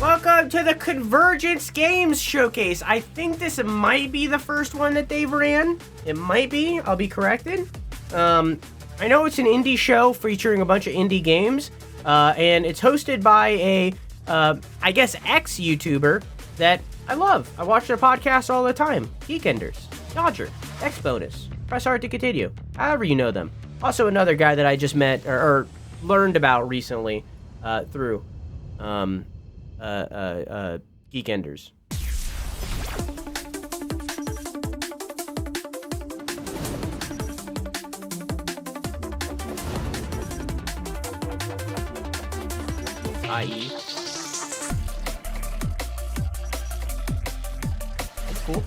Welcome to the Convergence Games Showcase. I think this might be the first one that they've ran. It might be. I'll be corrected. I know it's an indie show featuring a bunch of indie games, and it's hosted by a, I guess, ex-YouTuber that I love. I watch their podcast all the time. Geekenders, Dodger, X-Bonus, Press Hard to Continue, however you know them. Also another guy that I just met or learned about recently through Geekenders. I.e. That's cool.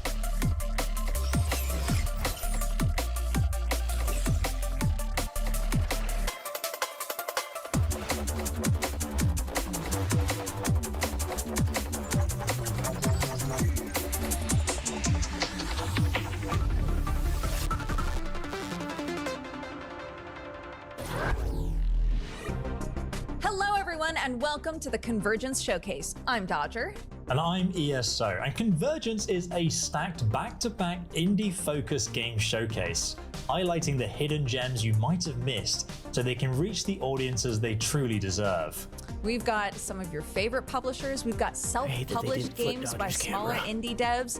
And welcome to the Convergence Showcase. I'm Dodger. And I'm ESO, and Convergence is a stacked back-to-back indie-focused game showcase, highlighting the hidden gems you might have missed so they can reach the audiences they truly deserve. We've got some of your favorite publishers, we've got self-published games by smaller indie devs,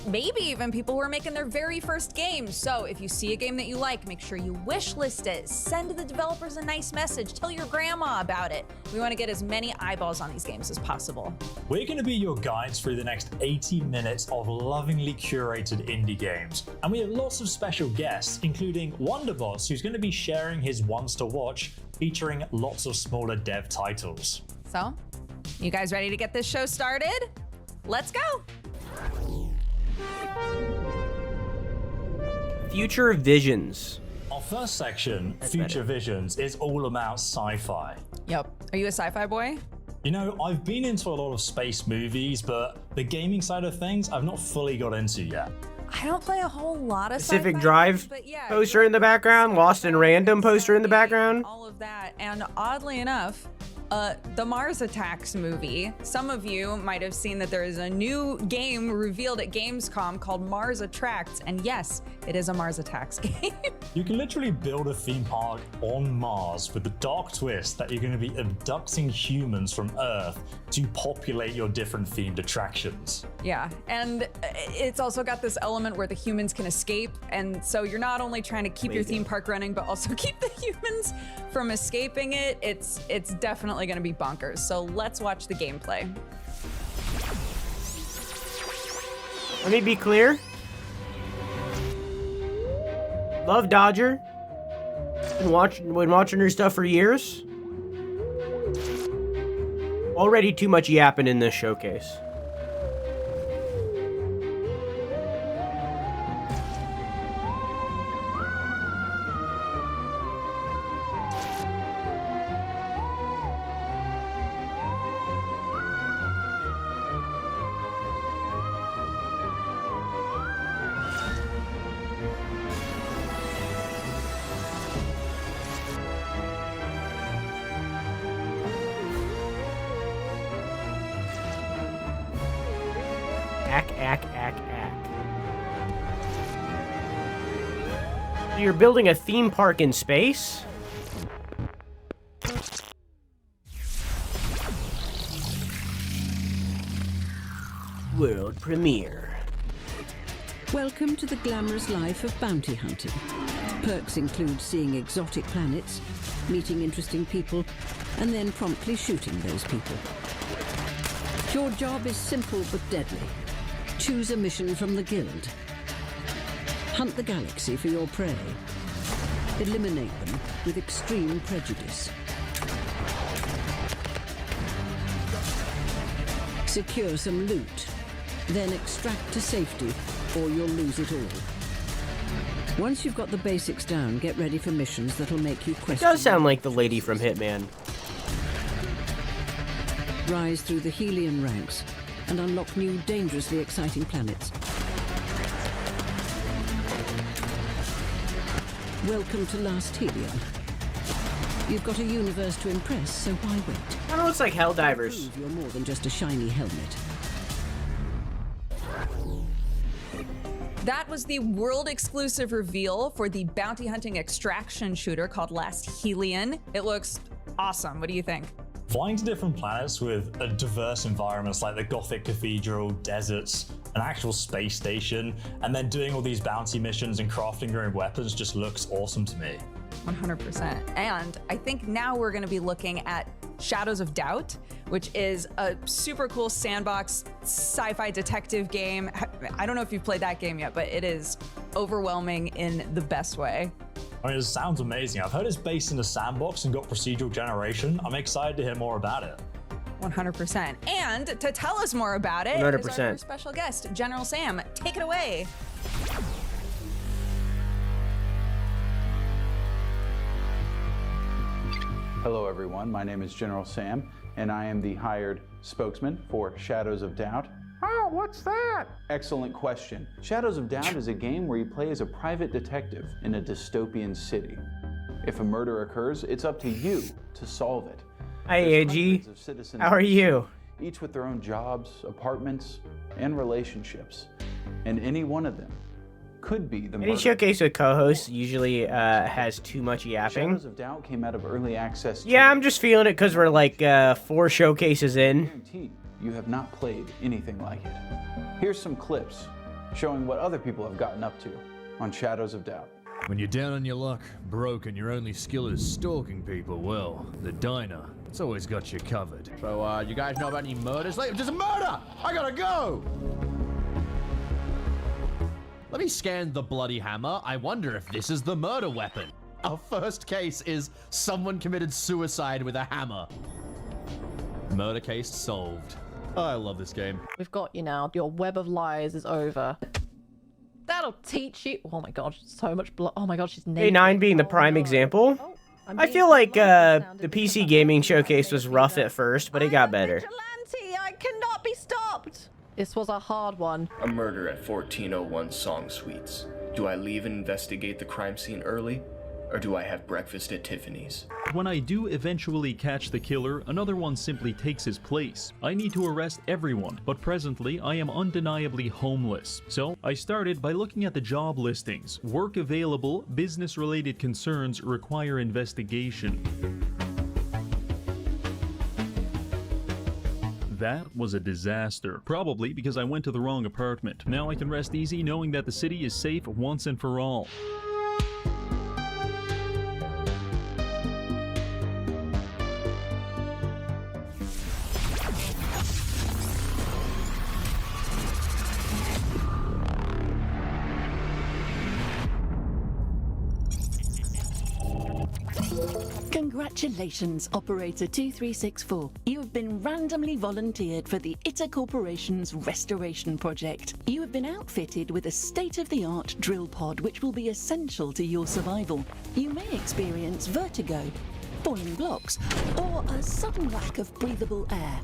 maybe even people who are making their very first games. So if you see a game that you like, make sure you wish list it, send the developers a nice message, tell your grandma about it. We want to get as many eyeballs on these games as possible. We're going to be your guides through the next 80 minutes of lovingly curated indie games. And we have lots of special guests, including Wonderbots, who's going to be sharing his ones to watch, featuring lots of smaller dev titles. So, you guys ready to get this show started? Let's go! Future Visions. Our first section, Future Visions, is all about sci-fi. Yep. Are you a sci-fi boy? You know, I've been into a lot of space movies, but the gaming side of things I've not fully got into yet. I don't play a whole lot of Pacific sci-fi Drive games, but yeah, poster in the background, Lost in Random poster in the background. All of that, and oddly enough, the Mars Attacks movie. Some of you might have seen that there is a new game revealed at Gamescom called Mars Attracts, and yes, it is a Mars Attacks game. You can literally build a theme park on Mars with the dark twist that you're going to be abducting humans from Earth to populate your different themed attractions. Yeah, and it's also got this element where the humans can escape, and so you're not only trying to keep your theme park running, but also keep the humans from escaping it. It's definitely going to be bonkers. So let's watch the gameplay. Let me be clear. Love Dodger. Been watching her stuff for years. Already too much yapping in this showcase. So you're building a theme park in space? World premiere. Welcome to the glamorous life of bounty hunting. Perks include seeing exotic planets, meeting interesting people, and then promptly shooting those people. Your job is simple but deadly. Choose a mission from the Guild. Hunt the galaxy for your prey. Eliminate them with extreme prejudice. Secure some loot, then extract to safety, or you'll lose it all. Once you've got the basics down, get ready for missions that'll make you question. Does sound like the lady from Hitman. Rise through the Helium ranks and unlock new, dangerously exciting planets. Welcome to Last Helium. You've got a universe to impress, so why wait? Kind of looks like Helldivers. Prove you're more than just a shiny helmet. That was the world exclusive reveal for the bounty hunting extraction shooter called Last Helion. It looks awesome. What do you think? Flying to different planets with a diverse environments like the Gothic Cathedral, deserts, an actual space station, and then doing all these bounty missions and crafting your own weapons just looks awesome to me. 100%. And I think now we're going to be looking at Shadows of Doubt, which is a super cool sandbox sci-fi detective game. I don't know if you've played that game yet, but it is overwhelming in the best way. I mean, it sounds amazing. I've heard it's based in a sandbox and got procedural generation. I'm excited to hear more about it. 100%. And to tell us more about it 100%. is our first special guest, General Sam. Take it away. Hello everyone, my name is General Sam, and I am the hired spokesman for Shadows of Doubt. Oh, what's that? Excellent question. Shadows of Doubt is a game where you play as a private detective in a dystopian city. If a murder occurs, it's up to you to solve it. Hi, There's AG. hundreds of citizens, How are you? each with their own jobs, apartments, and relationships, and any one of them could be the Any murderer. showcase with co-hosts usually has too much yapping. Shadows of Doubt came out of early access. Yeah, I'm just feeling it because we're like 4 showcases in. Guaranteed you have not played anything like it. Here's some clips showing what other people have gotten up to on Shadows of Doubt. When you're down on your luck, broke, and your only skill is stalking people, well, the diner, it's always got you covered. So, you guys know about any murders? There's a murder! I gotta go! Let me scan the bloody hammer. I wonder if this is the murder weapon. Our first case is someone committed suicide with a hammer. Murder case solved. I love this game. We've got you now. Your web of lies is over. That'll teach you. Oh my god, so much blood. Oh my god, she's naked. A9 being the Oh prime no. example. Oh, I'm I being feel like sounded the because PC I'm gaming being showcase was sounded rough either. at first, but it got better. Vigilante, I cannot be stopped. This was a hard one. A murder at 1401 Song Suites. Do I leave and investigate the crime scene early? Or do I have breakfast at Tiffany's? When I do eventually catch the killer, another one simply takes his place. I need to arrest everyone, but presently I am undeniably homeless. So I started by looking at the job listings. Work available, business-related concerns require investigation. That was a disaster. Probably because I went to the wrong apartment. Now I can rest easy knowing that the city is safe once and for all. Congratulations, Operator 2364. You have been randomly volunteered for the ITA Corporation's restoration project. You have been outfitted with a state-of-the-art drill pod which will be essential to your survival. You may experience vertigo, falling blocks, or a sudden lack of breathable air.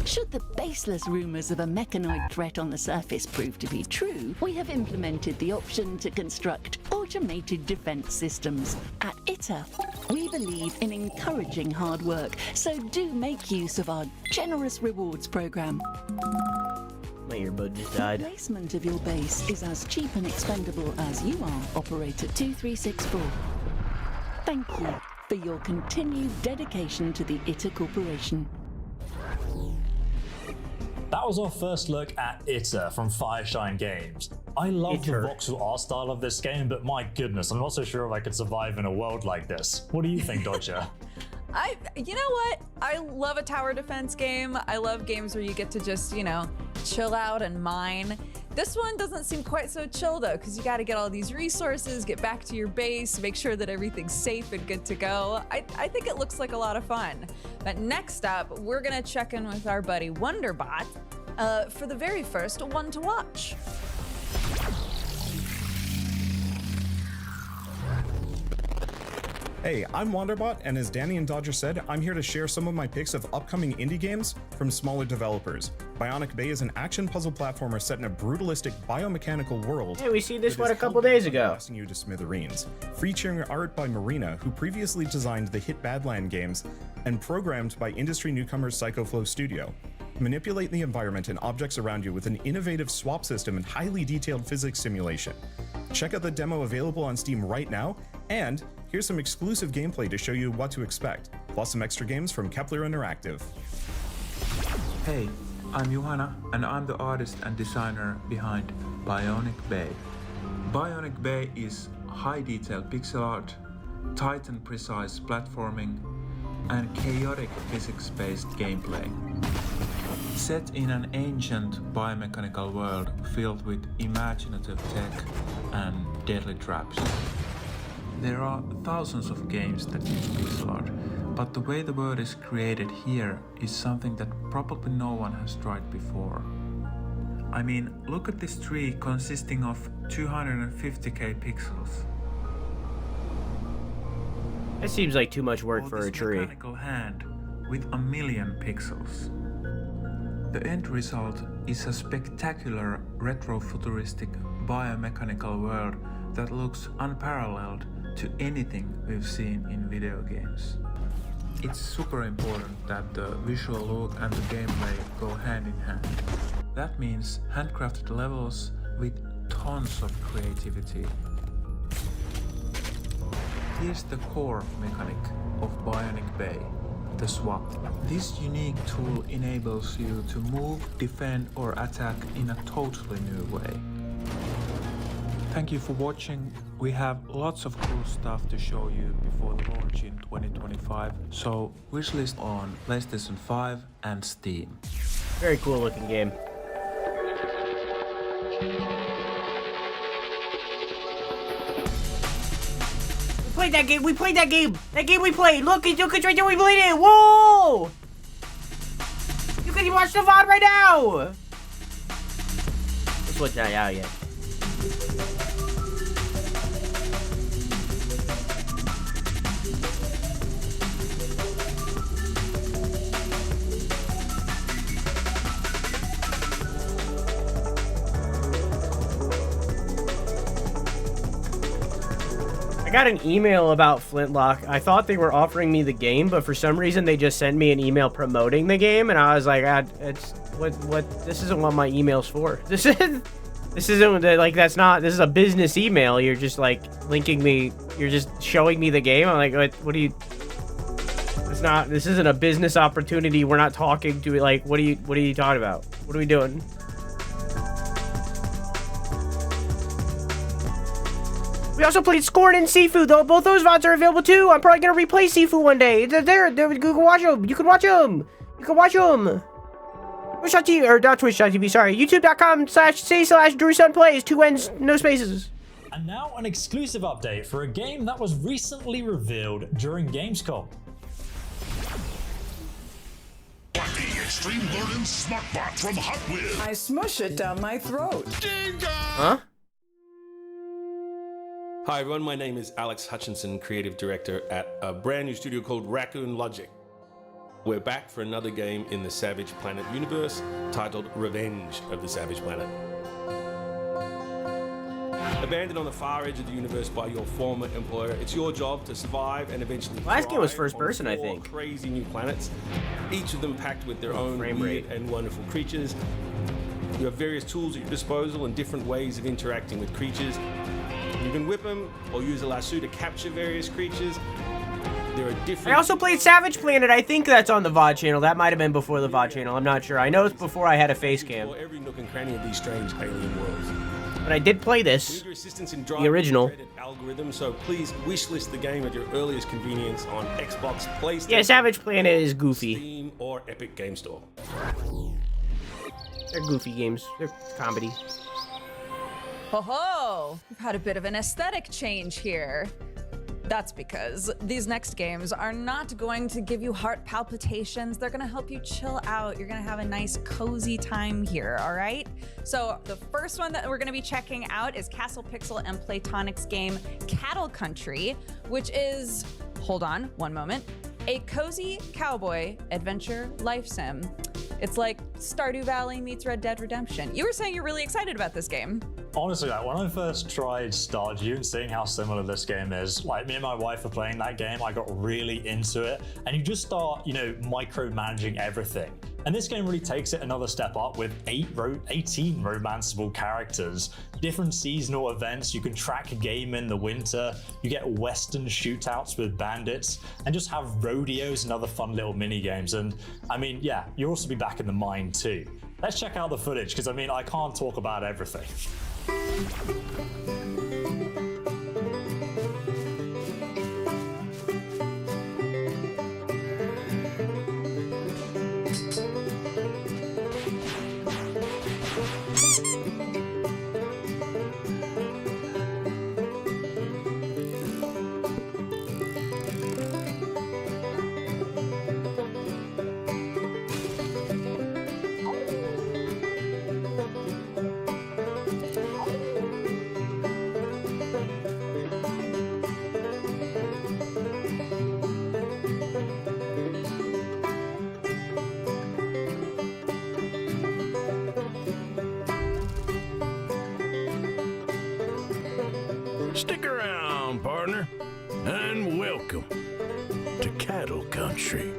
Should the baseless rumors of a mechanoid threat on the surface prove to be true, we have implemented the option to construct automated defense systems. At ITA, we believe in encouraging hard work, so do make use of our generous rewards program. My earbud just died. Placement of your base is as cheap and expendable as you are, Operator 2364. Thank you for your continued dedication to the ITA Corporation. That was our first look at ITA from Fireshine Games. I love the voxel art style of this game, but my goodness, I'm not so sure if I could survive in a world like this. What do you think, Dodger? You know what? I love a tower defense game. I love games where you get to just, chill out and mine. This one doesn't seem quite so chill though, because you got to get all these resources, get back to your base, make sure that everything's safe and good to go. I think it looks like a lot of fun. But next up, we're gonna check in with our buddy Wonderbot for the very first one to watch. Hey, I'm Wanderbot, and as Danny and Dodger said, I'm here to share some of my picks of upcoming indie games from smaller developers. Bionic Bay is an action puzzle platformer set in a brutalistic biomechanical world. Hey, we see this one a couple days ago. Blasting you to smithereens. Featuring art by Marina, who previously designed the hit Badland games, and programmed by industry newcomer Psychoflow Studio. Manipulate the environment and objects around you with an innovative swap system and highly detailed physics simulation. Check out the demo available on Steam right now, and here's some exclusive gameplay to show you what to expect, plus some extra games from Kepler Interactive. Hey, I'm Johanna, and I'm the artist and designer behind Bionic Bay. Bionic Bay is high-detail pixel art, tight and precise platforming, and chaotic physics-based gameplay. Set in an ancient biomechanical world filled with imaginative tech and deadly traps. There are thousands of games that use pixel art, but the way the world is created here is something that probably no one has tried before. I mean, look at this tree consisting of 250k pixels. That seems like too much work for a tree. Mechanical hand with 1 million pixels. The end result is a spectacular retro-futuristic biomechanical world that looks unparalleled to anything we've seen in video games. It's super important that the visual look and the gameplay go hand in hand. That means handcrafted levels with tons of creativity. Here's the core mechanic of Bionic Bay, the swap. This unique tool enables you to move, defend, or attack in a totally new way. Thank you for watching. We have lots of cool stuff to show you before the launch in 2025, so wishlist on PlayStation 5 and Steam. Very cool looking game. We played that game. We played that game. That game we played. Look, it's right there. We played it. Whoa! You can watch the VOD right now. This one's not out yet. I got an email about Flintlock. I thought they were offering me the game, but for some reason they just sent me an email promoting the game, and I was like, it's what this isn't what my email's for. This isn't like, that's not, this is a business email. You're just like linking me, you're just showing me the game. I'm like, what do you, it's not, this isn't a business opportunity. We're not talking to, like, what are you talking about? What are we doing? We also played Scorn and Sifu, though. Both those VODs are available too. I'm probably gonna replay Sifu one day. They're there. You can watch them. You can watch them. You can watch them. Twitch.tv, or not Twitch.tv, sorry. YouTube.com/c/DrewSunnPlays. 2 N's, no spaces. And now an exclusive update for a game that was recently revealed during Gamescom. The Extreme Learning Smartbot from Hot Wheels. I smush it down my throat. Huh? Hi everyone, my name is Alex Hutchinson, creative director at a brand new studio called Raccoon Logic. We're back for another game in the Savage Planet universe titled Revenge of the Savage Planet. Abandoned on the far edge of the universe by your former employer, it's your job to survive and eventually last game was thrive first on person, I 4 think. crazy new planets, each of them packed with their own frame weird rate. and wonderful creatures. You have various tools at your disposal and different ways of interacting with creatures. You can whip them or use a lasso to capture various creatures. There are different... I also played Savage Planet. I think that's on the VOD channel. That might have been before the VOD channel. I'm not sure. I know it's before I had a face cam. For every nook and cranny of these strange alien worlds. But I did play this. We need your assistance in The driving original. the dreaded algorithm, so please wishlist the game at your earliest convenience on Xbox, PlayStation, Yeah, Savage Planet is goofy. Steam, or Epic Game Store. They're goofy games. They're comedy. Ho ho! We've had a bit of an aesthetic change here. That's because these next games are not going to give you heart palpitations. They're gonna help you chill out. You're gonna have a nice cozy time here, all right? So the first one that we're gonna be checking out is Castle Pixel and Playtonic's game Cattle Country, which is hold on one moment. A cozy cowboy adventure life sim. It's like Stardew Valley meets Red Dead Redemption. You were saying you're really excited about this game. Honestly, like, when I first tried Stardew and seeing how similar this game is, like me and my wife were playing that game, I got really into it, and you just start, micromanaging everything. And this game really takes it another step up with 18 romanceable characters, different seasonal events, you can track a game in the winter, you get western shootouts with bandits, and just have rodeos and other fun little mini games. And I mean, yeah, you'll also be back in the mine too. Let's check out the footage, because I mean, I can't talk about everything. Stick around, partner, and welcome to Cattle Country.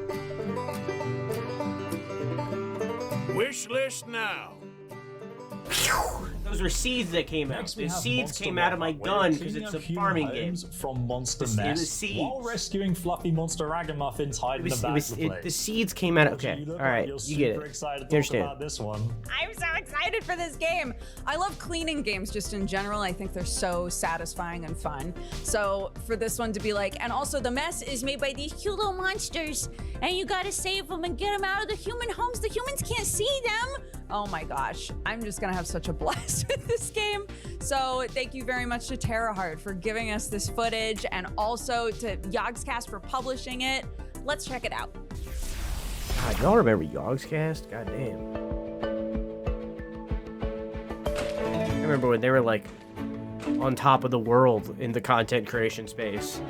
Wish list now. Those were seeds that came out. The seeds came out of my gun because it's a farming game. From Monster Mess while rescuing fluffy monster ragamuffins hiding in the back of the place. The seeds came out of... Okay, all right, you get it. Excited you understand. about this one. I'm so excited for this game. I love cleaning games just in general. I think they're so satisfying and fun. So for this one to be like, and also the mess is made by these cute little monsters, and you gotta save them and get them out of the human homes. The humans can't see them. Oh my gosh, I'm just gonna have such a blast with this game. So thank you very much to TerraHeart for giving us this footage, and also to Yogscast for publishing it. Let's check it out. God, y'all remember Yogscast? God damn. I remember when they were like on top of the world in the content creation space.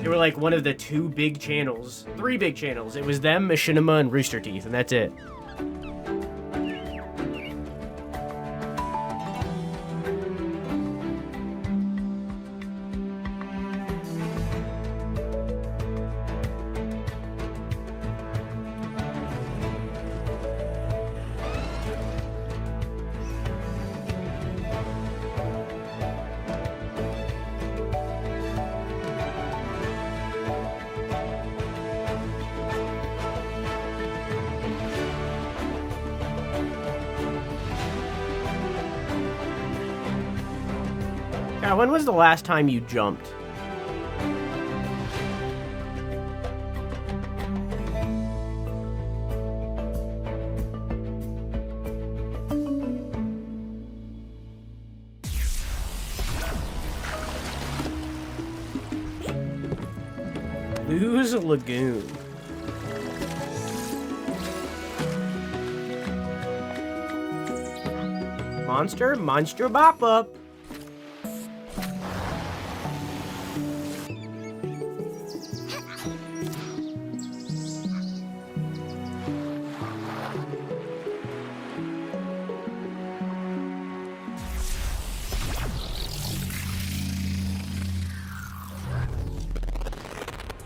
They were like one of the three big channels. It was them, Machinima, and Rooster Teeth, and that's it. When was the last time you jumped? Lose Lagoon. Monster Bop Up.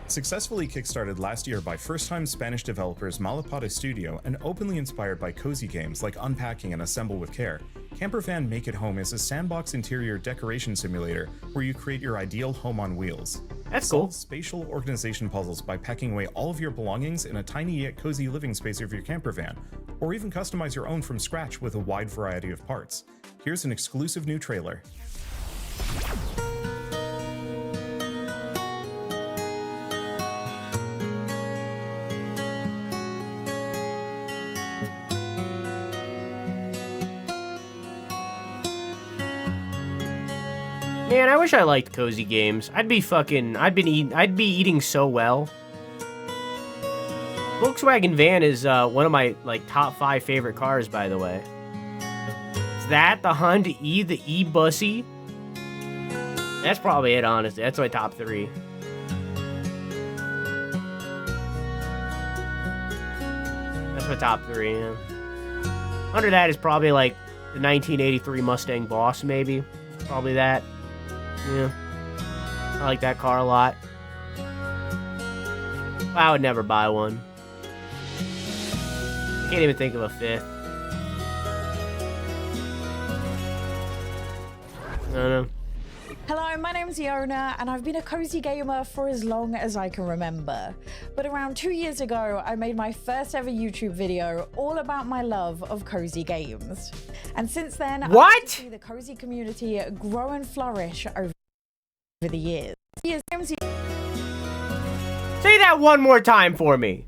Successfully kickstarted last year by first-time Spanish developers Malapata Studio and openly inspired by cozy games like Unpacking and Assemble with Care, Campervan Make It Home is a sandbox interior decoration simulator where you create your ideal home on wheels. That's cool. Solve spatial organization puzzles by packing away all of your belongings in a tiny yet cozy living space of your campervan, or even customize your own from scratch with a wide variety of parts. Here's an exclusive new trailer. Man, I wish I liked cozy games. I'd be eating so well. Volkswagen van is one of my top 5 favorite cars, by the way. It's that, the Honda E, the E-Bussy. That's probably it, honestly. That's my top 3. That's my top 3, yeah. Under that is probably like the 1983 Mustang Boss, maybe. Probably that. Yeah. I like that car a lot. I would never buy one. I can't even think of a 5th. I don't know. Hello, my name's Iona, and I've been a cozy gamer for as long as I can remember. But around 2 years ago, I made my first ever YouTube video all about my love of cozy games. And since then, I've got to see the cozy community grow and flourish over the years. Say that one more time for me.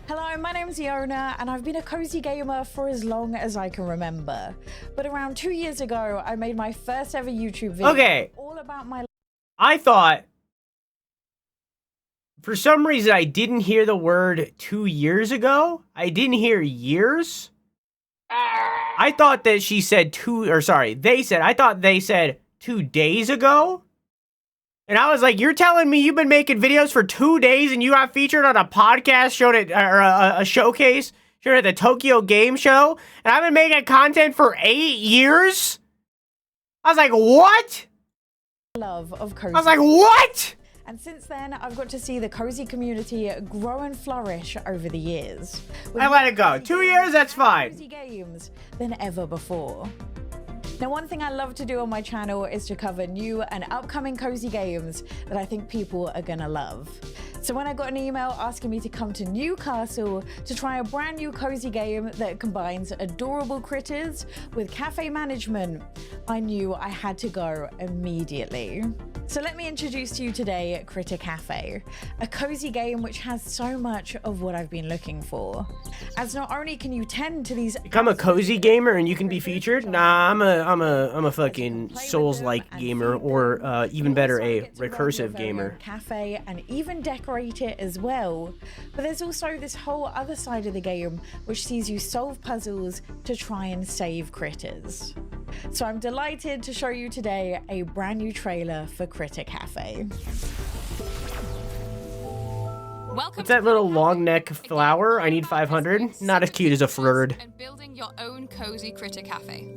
Hello, my name's Iona, and I've been a cozy gamer for as long as I can remember. But around 2 years ago, I made my first ever YouTube video all about my... I thought, for some reason, I didn't hear the word 2 years ago. I didn't hear years. I thought that she said I thought they said 2 days ago. And I was like, you're telling me you've been making videos for 2 days and you got featured on a podcast, showed it, or a showcase, showed at the Tokyo Game Show, and I've been making content for 8 years? I was like, what? Love of cozy. I was like, what? And since then, I've got to see the cozy community grow and flourish over the years. I let it go. 2 years, that's fine. Cozy games than ever before. Now, one thing I love to do on my channel is to cover new and upcoming cozy games that I think people are gonna love. So when I got an email asking me to come to Newcastle to try a brand new cozy game that combines adorable critters with cafe management, I knew I had to go immediately. So let me introduce to you today Critter Cafe, a cozy game which has so much of what I've been looking for. As not only can you tend to these... Become a cozy gamer and you can be featured? Nah, I'm a fucking Souls-like gamer, or even better, a recursive gamer. Cafe and even decorate it as well. But there's also this whole other side of the game which sees you solve puzzles to try and save critters. So I'm delighted to show you today a brand new trailer for Critter Cafe. What's that little long neck flower? I need 500. Not as cute as a flird. And building your own cozy Critter Cafe.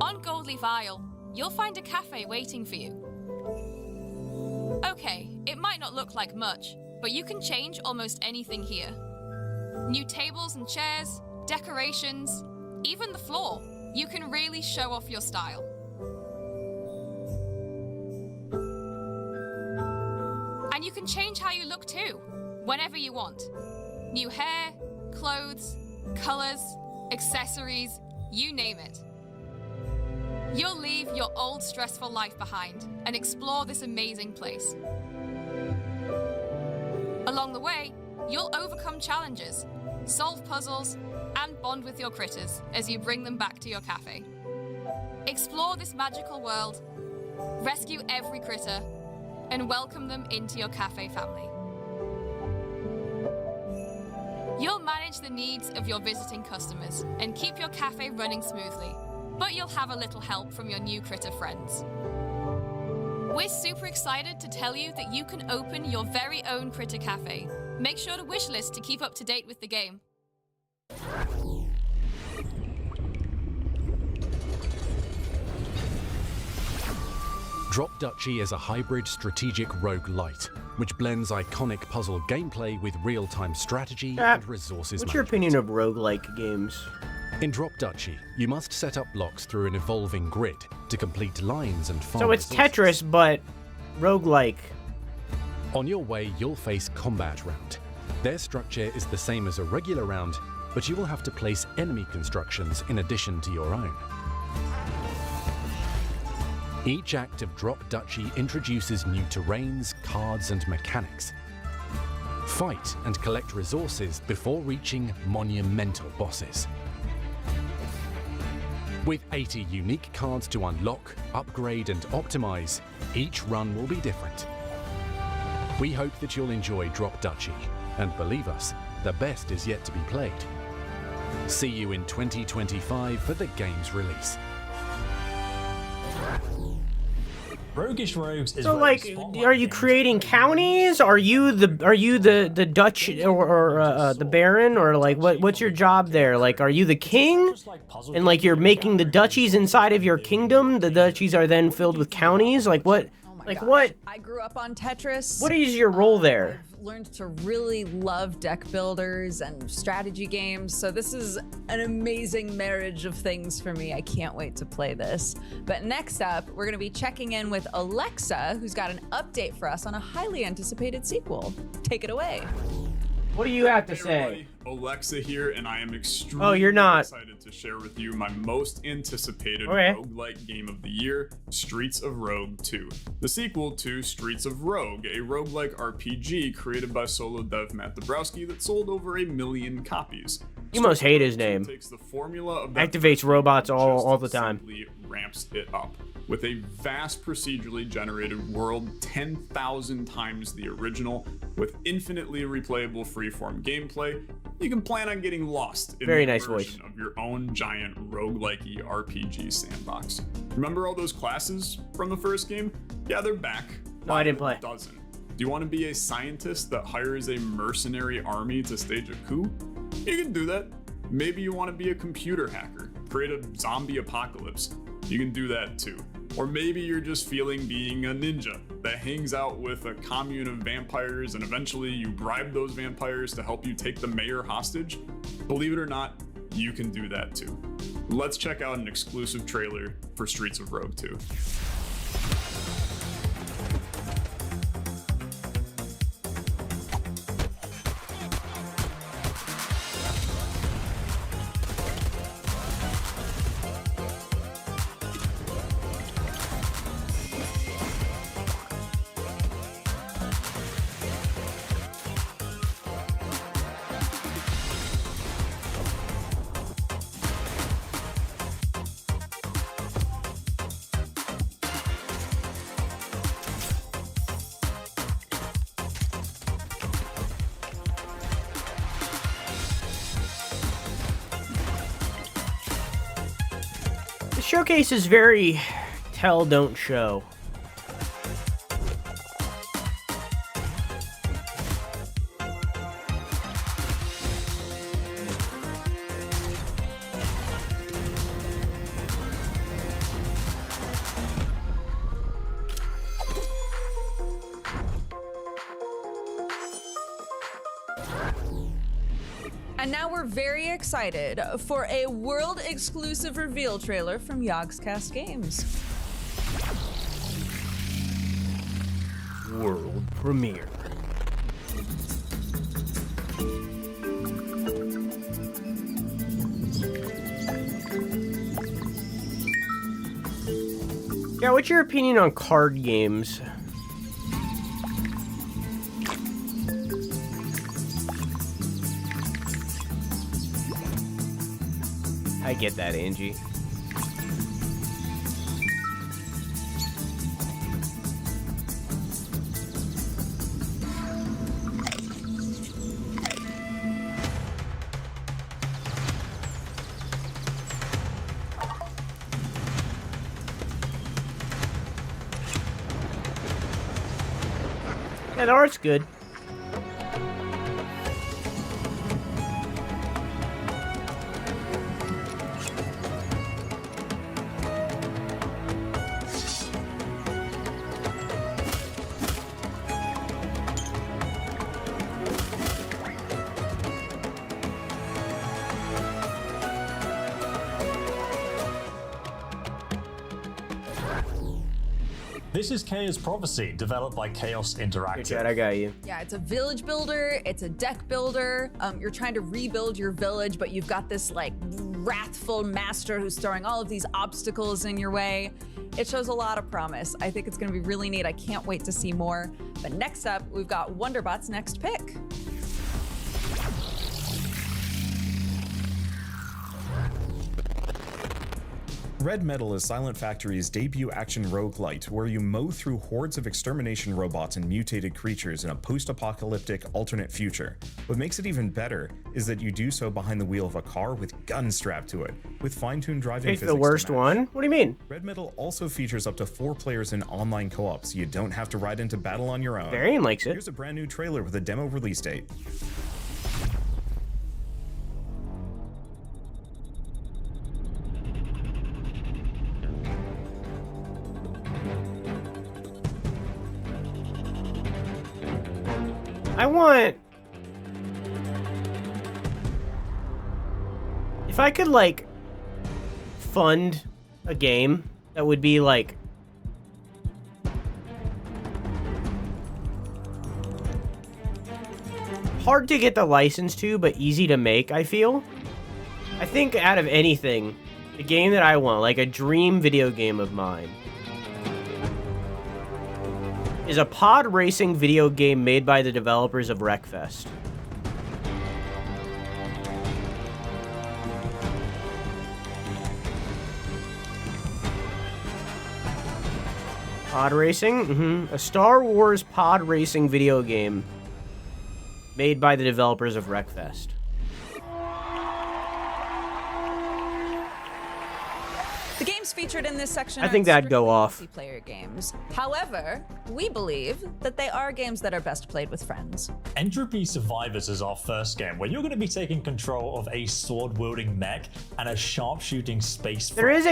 On Goldleaf Isle, you'll find a cafe waiting for you. Okay, it might not look like much, but you can change almost anything here. New tables and chairs, decorations, even the floor. You can really show off your style. And you can change how you look too, whenever you want. New hair, clothes, colors, accessories, you name it. You'll leave your old stressful life behind and explore this amazing place. Along the way, you'll overcome challenges, solve puzzles, and bond with your critters as you bring them back to your cafe. Explore this magical world, rescue every critter, and welcome them into your cafe family. You'll manage the needs of your visiting customers and keep your cafe running smoothly, but you'll have a little help from your new critter friends. We're super excited to tell you that you can open your very own Critter Cafe. Make sure to wishlist to keep up to date with the game. Drop Duchy is a hybrid strategic roguelite, which blends iconic puzzle gameplay with real-time strategy and resources What's your opinion of roguelike games? In Drop Duchy, you must set up blocks through an evolving grid to complete lines and farm So it's resources. Tetris, but roguelike. On your way, you'll face combat round. Their structure is the same as a regular round, but you will have to place enemy constructions in addition to your own. Each act of Drop Duchy introduces new terrains, cards, and mechanics. Fight and collect resources before reaching monumental bosses. With 80 unique cards to unlock, upgrade, and optimize, each run will be different. We hope that you'll enjoy Drop Duchy, and believe us, the best is yet to be played. See you in 2025 for the game's release. Roguish Rogues is So where like, are you creating counties? Are you the Dutch or the Baron, or like what's your job there? Like, are you the king? And like you're making the duchies inside of your kingdom. The duchies are then filled with counties. Like what? What? I grew up on Tetris. What is your role there? I've learned to really love deck builders and strategy games, so this is an amazing marriage of things for me. I can't wait to play this. But next up, we're going to be checking in with Alexa, who's got an update for us on a highly anticipated sequel. Take it away. What do you have to Hey say? everybody, Alexa here, and I am extremely excited to share with you my most anticipated roguelike game of the year, Streets of Rogue 2. The sequel to Streets of Rogue, a roguelike RPG created by solo dev Matt Dabrowski that sold over 1 million copies. You must hate his name. Takes the formula of that Activates robots all the time. simply ramps it up. With a vast procedurally generated world 10,000 times the original, with infinitely replayable freeform gameplay, you can plan on getting lost in Very the nice version voice. of your own giant roguelike-y RPG sandbox. Remember all those classes from the first game? Yeah, they're back. No, I didn't play. Dozen. Do you want to be a scientist that hires a mercenary army to stage a coup? You can do that. Maybe you want to be a computer hacker, create a zombie apocalypse. You can do that too. Or maybe you're just feeling being a ninja that hangs out with a commune of vampires and eventually you bribe those vampires to help you take the mayor hostage. Believe it or not, you can do that too. Let's check out an exclusive trailer for Streets of Rogue 2. The showcase is very tell, don't show. And now we're very excited for a world-exclusive reveal trailer from Yogscast Games. World premiere. Yeah, what's your opinion on card games? I get that, Angie. Yeah, the art's good. This is Chaos Prophecy, developed by Chaos Interactive. Good chat, I got you. Yeah, it's a village builder, it's a deck builder. You're trying to rebuild your village, but you've got this like wrathful master who's throwing all of these obstacles in your way. It shows a lot of promise. I think it's gonna be really neat. I can't wait to see more. But next up, we've got Wonderbot's next pick. Red Metal is Silent Factory's debut action roguelite, where you mow through hordes of extermination robots and mutated creatures in a post-apocalyptic alternate future. What makes it even better is that you do so behind the wheel of a car with guns strapped to it, with fine-tuned driving physics. Pick the worst one? What do you mean? Red Metal also features up to 4 players in online co-op, so you don't have to ride into battle on your own. Varian likes it. Here's a brand new trailer with a demo release date. I want... If I could, like, fund a game that would be, like... hard to get the license to, but easy to make, I feel. I think out of anything, the game that I want, like a dream video game of mine, is a pod racing video game made by the developers of Wreckfest. Pod racing? A Star Wars pod racing video game made by the developers of Wreckfest. The games featured in this section I think that'd go off. Multiplayer games. However, we believe that they are games that are best played with friends. Entropy Survivors is our first game, where you're going to be taking control of a sword-wielding mech and a sharpshooting space. There is,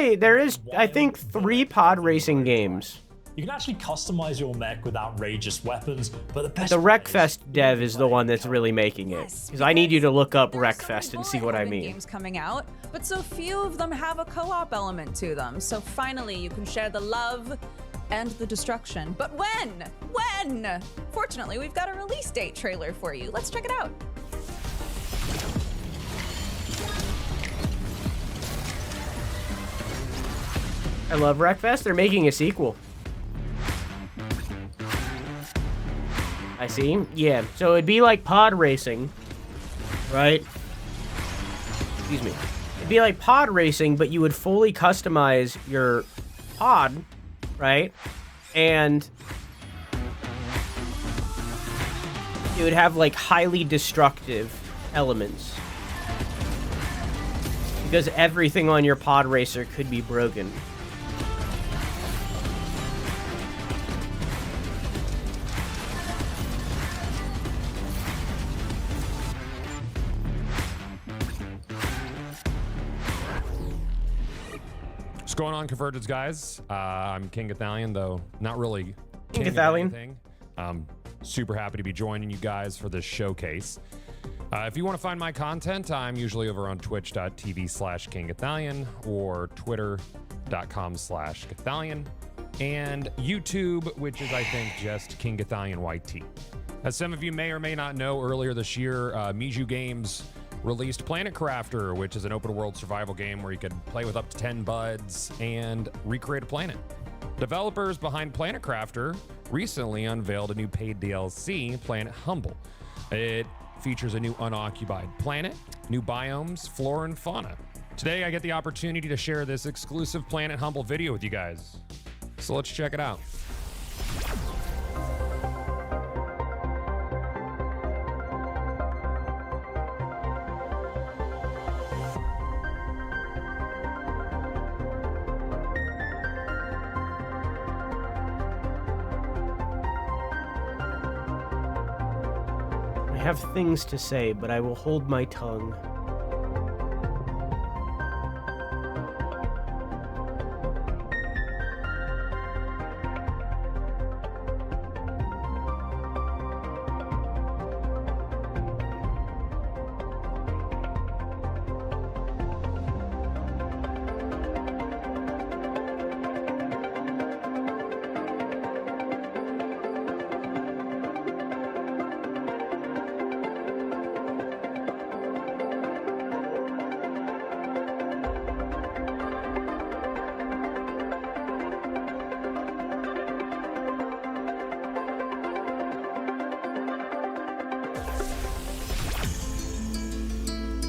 I think, 3 pod racing games. You can actually customize your mech with outrageous weapons, but the best... The Wreckfest dev is the one that's really making it. Because I need you to look up Wreckfest and see what I mean. Games coming out, but so few of them have a co-op element to them. So finally, you can share the love and the destruction. But when? When? Fortunately, we've got a release date trailer for you. Let's check it out. I love Wreckfest. They're making a sequel. I see. Yeah. So it'd be like pod racing, right? Excuse me. It'd be like pod racing, but you would fully customize your pod, right? And it would have like highly destructive elements. Because everything on your pod racer could be broken. What's going on, Convergence guys? I'm King Gathalion, though not really King Gathalion. anything. I'm super happy to be joining you guys for this showcase. If you want to find my content, I'm usually over on twitch.tv/KingGathalion or twitter.com/Gathalion and YouTube, which is, I think, just King Gathalion YT. As some of you may or may not know, earlier this year, Miju Games released Planet Crafter, which is an open world survival game where you could play with up to 10 buds and recreate a planet. Developers behind Planet Crafter recently unveiled a new paid DLC, Planet Humble. It features a new unoccupied planet, new biomes, flora, and fauna. Today, I get the opportunity to share this exclusive Planet Humble video with you guys. So let's check it out. I have things to say, but I will hold my tongue.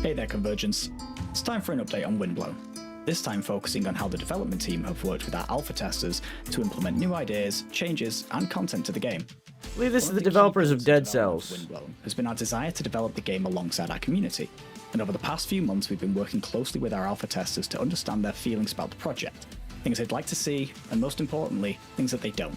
Hey there, Convergence. It's time for an update on Windblow. this time focusing on how the development team have worked with our alpha testers to implement new ideas, changes, and content to the game. I believe this is the developers of Dead Cells. Windblown has been our desire to develop the game alongside our community, and over the past few months we've been working closely with our alpha testers to understand their feelings about the project, things they'd like to see, and most importantly, things that they don't.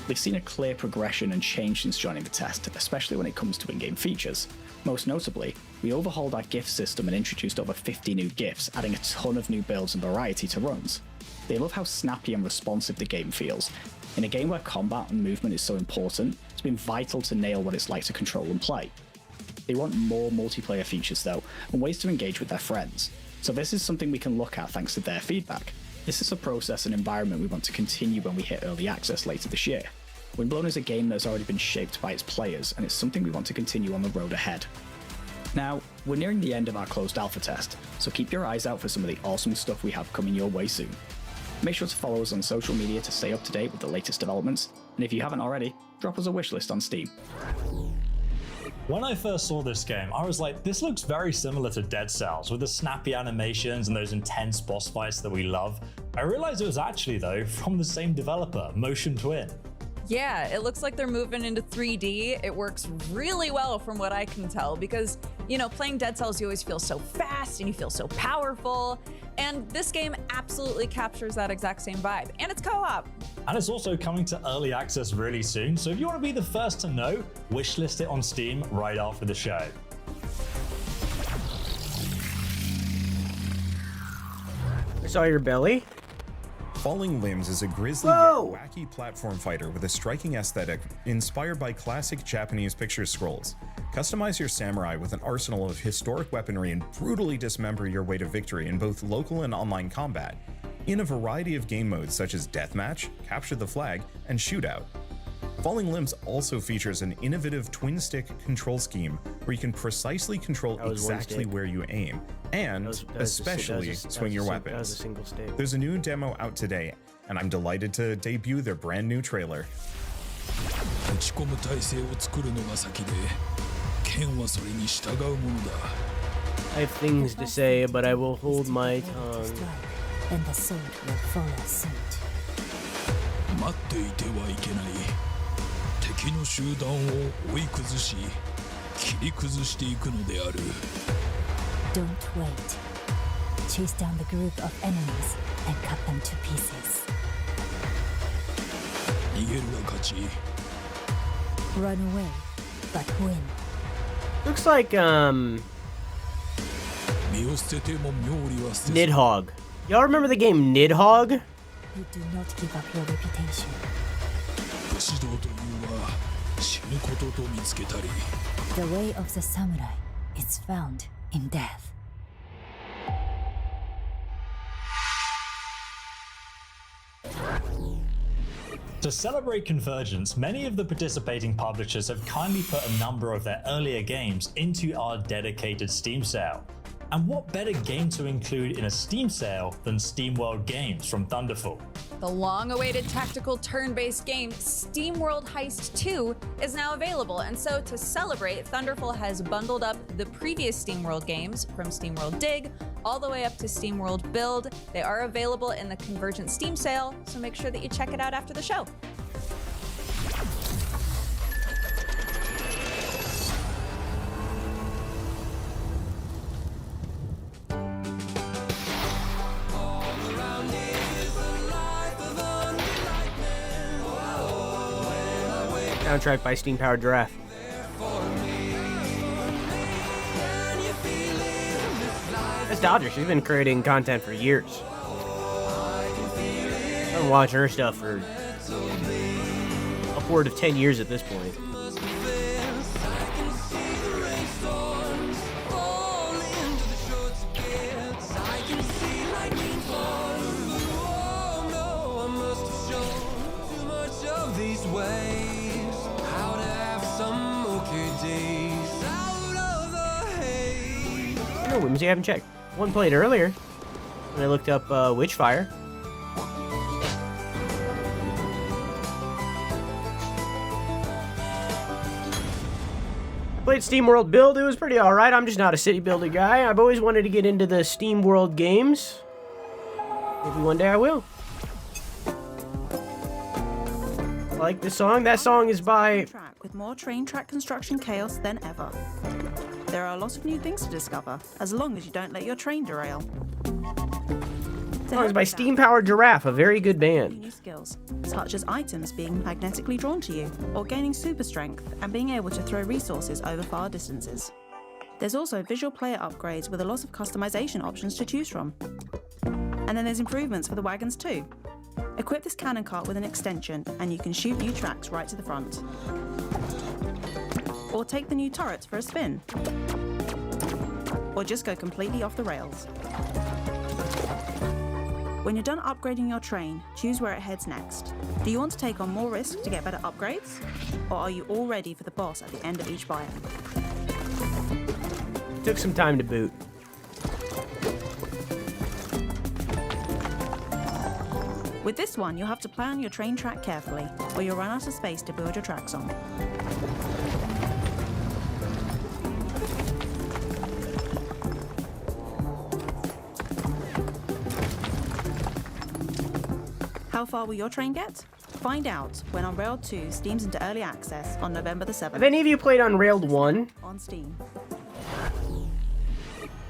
We've seen a clear progression and change since joining the test, especially when it comes to in-game features. Most notably, we overhauled our gift system and introduced over 50 new gifts, adding a ton of new builds and variety to runs. They love how snappy and responsive the game feels. In a game where combat and movement is so important, it's been vital to nail what it's like to control and play. They want more multiplayer features though, and ways to engage with their friends. So this is something we can look at thanks to their feedback. This is a process and environment we want to continue when we hit early access later this year. Windblown is a game that has already been shaped by its players, and it's something we want to continue on the road ahead. Now, we're nearing the end of our closed alpha test, so keep your eyes out for some of the awesome stuff we have coming your way soon. Make sure to follow us on social media to stay up to date with the latest developments, and if you haven't already, drop us a wishlist on Steam. When I first saw this game, I was like, this looks very similar to Dead Cells, with the snappy animations and those intense boss fights that we love. I realized it was actually, though, from the same developer, Motion Twin. Yeah, it looks like they're moving into 3D. It works really well from what I can tell because, you know, playing Dead Cells, you always feel so fast and you feel so powerful. And this game absolutely captures that exact same vibe. And it's co-op. And it's also coming to early access really soon, so if you want to be the first to know, wishlist it on Steam right after the show. I saw your belly. Falling Limbs is a grisly yet wacky platform fighter with a striking aesthetic inspired by classic Japanese picture scrolls. Customize your samurai with an arsenal of historic weaponry and brutally dismember your way to victory in both local and online combat, in a variety of game modes such as Deathmatch, Capture the Flag, and Shootout. Falling Limbs also features an innovative twin-stick control scheme where you can precisely control exactly where you aim, and especially swing your weapons. There's a new demo out today, and I'm delighted to debut their brand new trailer. I have things to say, but I will hold my tongue. And the sword will follow suit. Don't wait. Chase down the group of enemies and cut them to pieces. Run away, but win. Looks like Nidhogg. Y'all remember the game Nidhogg? You do not give up your reputation. The way of the samurai is found in death. To celebrate Convergence, many of the participating publishers have kindly put a number of their earlier games into our dedicated Steam sale. And what better game to include in a Steam sale than SteamWorld Games from Thunderful? The long-awaited tactical turn-based game SteamWorld Heist 2 is now available, and so to celebrate, Thunderful has bundled up the previous SteamWorld games from SteamWorld Dig all the way up to SteamWorld Build. They are available in the Convergence Steam sale, so make sure that you check it out after the show. Soundtrack by Steam Powered Giraffe. That's Dodger. She's been creating content for years. I've been watching her stuff for upward of 10 years at this point. No, Whimsy, I haven't checked. One played earlier when I looked up Witchfire. Played SteamWorld Build. It was pretty alright. I'm just not a city builder guy. I've always wanted to get into the SteamWorld games. Maybe one day I will. I like this song. That song is by... With more train track construction chaos than ever. There are a lot of new things to discover, as long as you don't let your train derail. The song is by Steam Powered Giraffe, a very good band. New skills, such as items being magnetically drawn to you, or gaining super strength and being able to throw resources over far distances. There's also visual player upgrades with a lot of customization options to choose from. And then there's improvements for the wagons too. Equip this cannon cart with an extension and you can shoot new tracks right to the front. Or take the new turrets for a spin. Or just go completely off the rails. When you're done upgrading your train, choose where it heads next. Do you want to take on more risk to get better upgrades? Or are you all ready for the boss at the end of each biome? Took some time to boot. With this one, you'll have to plan your train track carefully, or you'll run out of space to build your tracks on. How far will your train get? Find out when Unrailed 2 steams into early access on November the 7th. Have any of you played Unrailed 1? On Steam.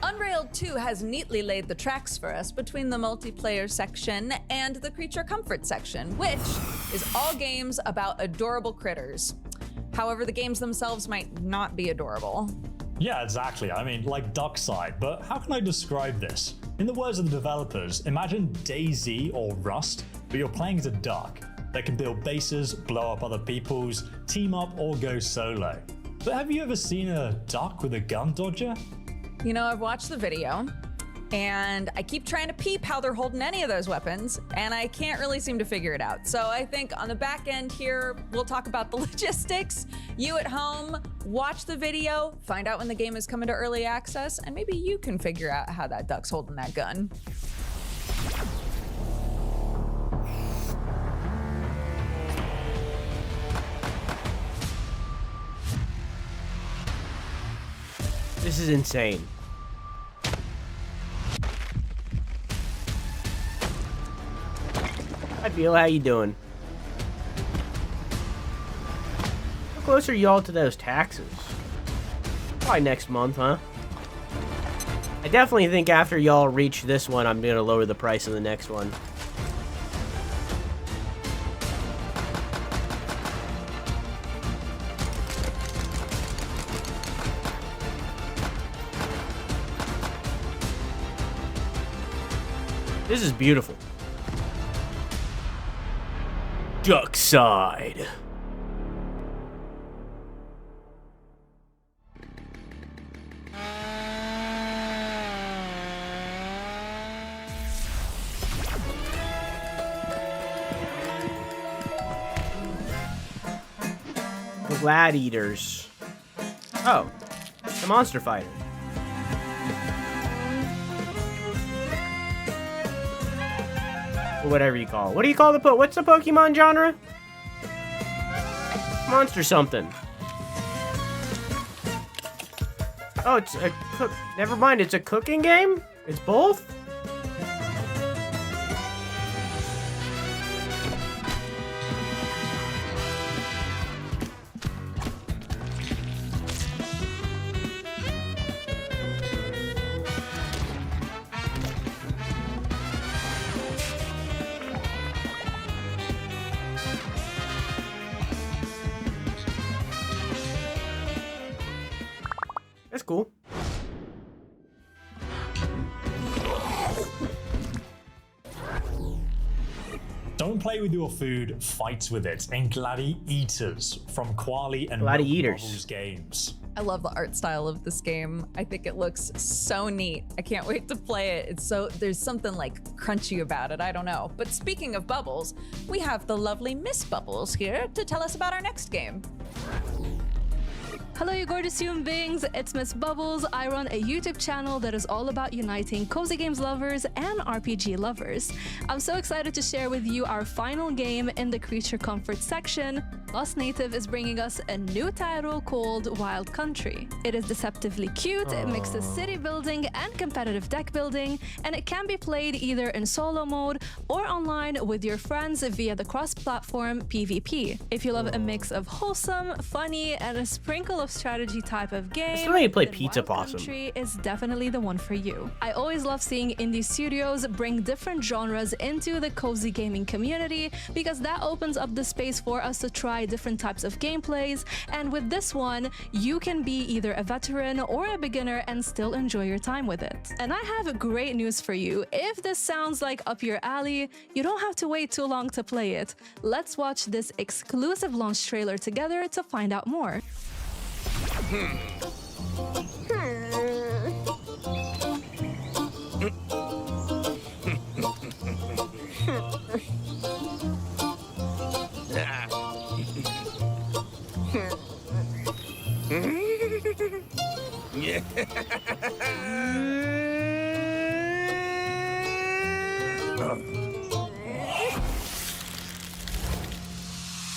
Unrailed 2 has neatly laid the tracks for us between the multiplayer section and the creature comfort section, which is all games about adorable critters. However, the games themselves might not be adorable. Yeah, exactly. I mean, like Dockside, but how can I describe this? In the words of the developers, imagine DayZ or Rust, but you're playing as a duck that can build bases, blow up other people's, team up, or go solo. But have you ever seen a duck with a gun dodger? You know, I've watched the video, and I keep trying to peep how they're holding any of those weapons, and I can't really seem to figure it out. So I think on the back end here, we'll talk about the logistics. You at home, watch the video, find out when the game is coming to early access, and maybe you can figure out how that duck's holding that gun. This is insane. Hi, Feel, how you doing? How close are y'all to those taxes? Probably next month, huh? I definitely think after y'all reach this one, I'm gonna lower the price of the next one. This is beautiful. Dockside. Glad Eaters. Oh, the Monster Fighter. Or whatever you call it. What do you call the what's the Pokemon genre? Monster something. Oh, it's a cook. Never mind, it's a cooking game? It's both? That's cool. Don't play with your food, fight with it. And Gladi Eaters from Quali and Gladi Milk Eaters Bubbles Games. I love the art style of this game. I think it looks so neat. I can't wait to play it. There's something like crunchy about it. I don't know. But speaking of Bubbles, we have the lovely Miss Bubbles here to tell us about our next game. Hello, you gorgeous human beings. It's Miss Bubbles. I run a YouTube channel that is all about uniting cozy games lovers and RPG lovers. I'm so excited to share with you our final game in the creature comfort section. Lost Native is bringing us a new title called Wild Country. It is deceptively cute, it mixes city building and competitive deck building, and it can be played either in solo mode or online with your friends via the cross-platform PvP. If you love a mix of wholesome, funny, and a sprinkle of strategy type of game, That's why you play then Pizza Wild Possum. Country is definitely the one for you. I always love seeing indie studios bring different genres into the cozy gaming community because that opens up the space for us to try different types of gameplays, and with this one, you can be either a veteran or a beginner and still enjoy your time with it. And I have great news for you. If this sounds like up your alley, you don't have to wait too long to play it. Let's watch this exclusive launch trailer together to find out more.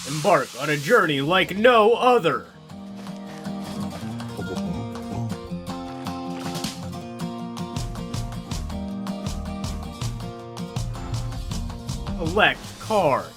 Embark on a journey like no other. Collect cards.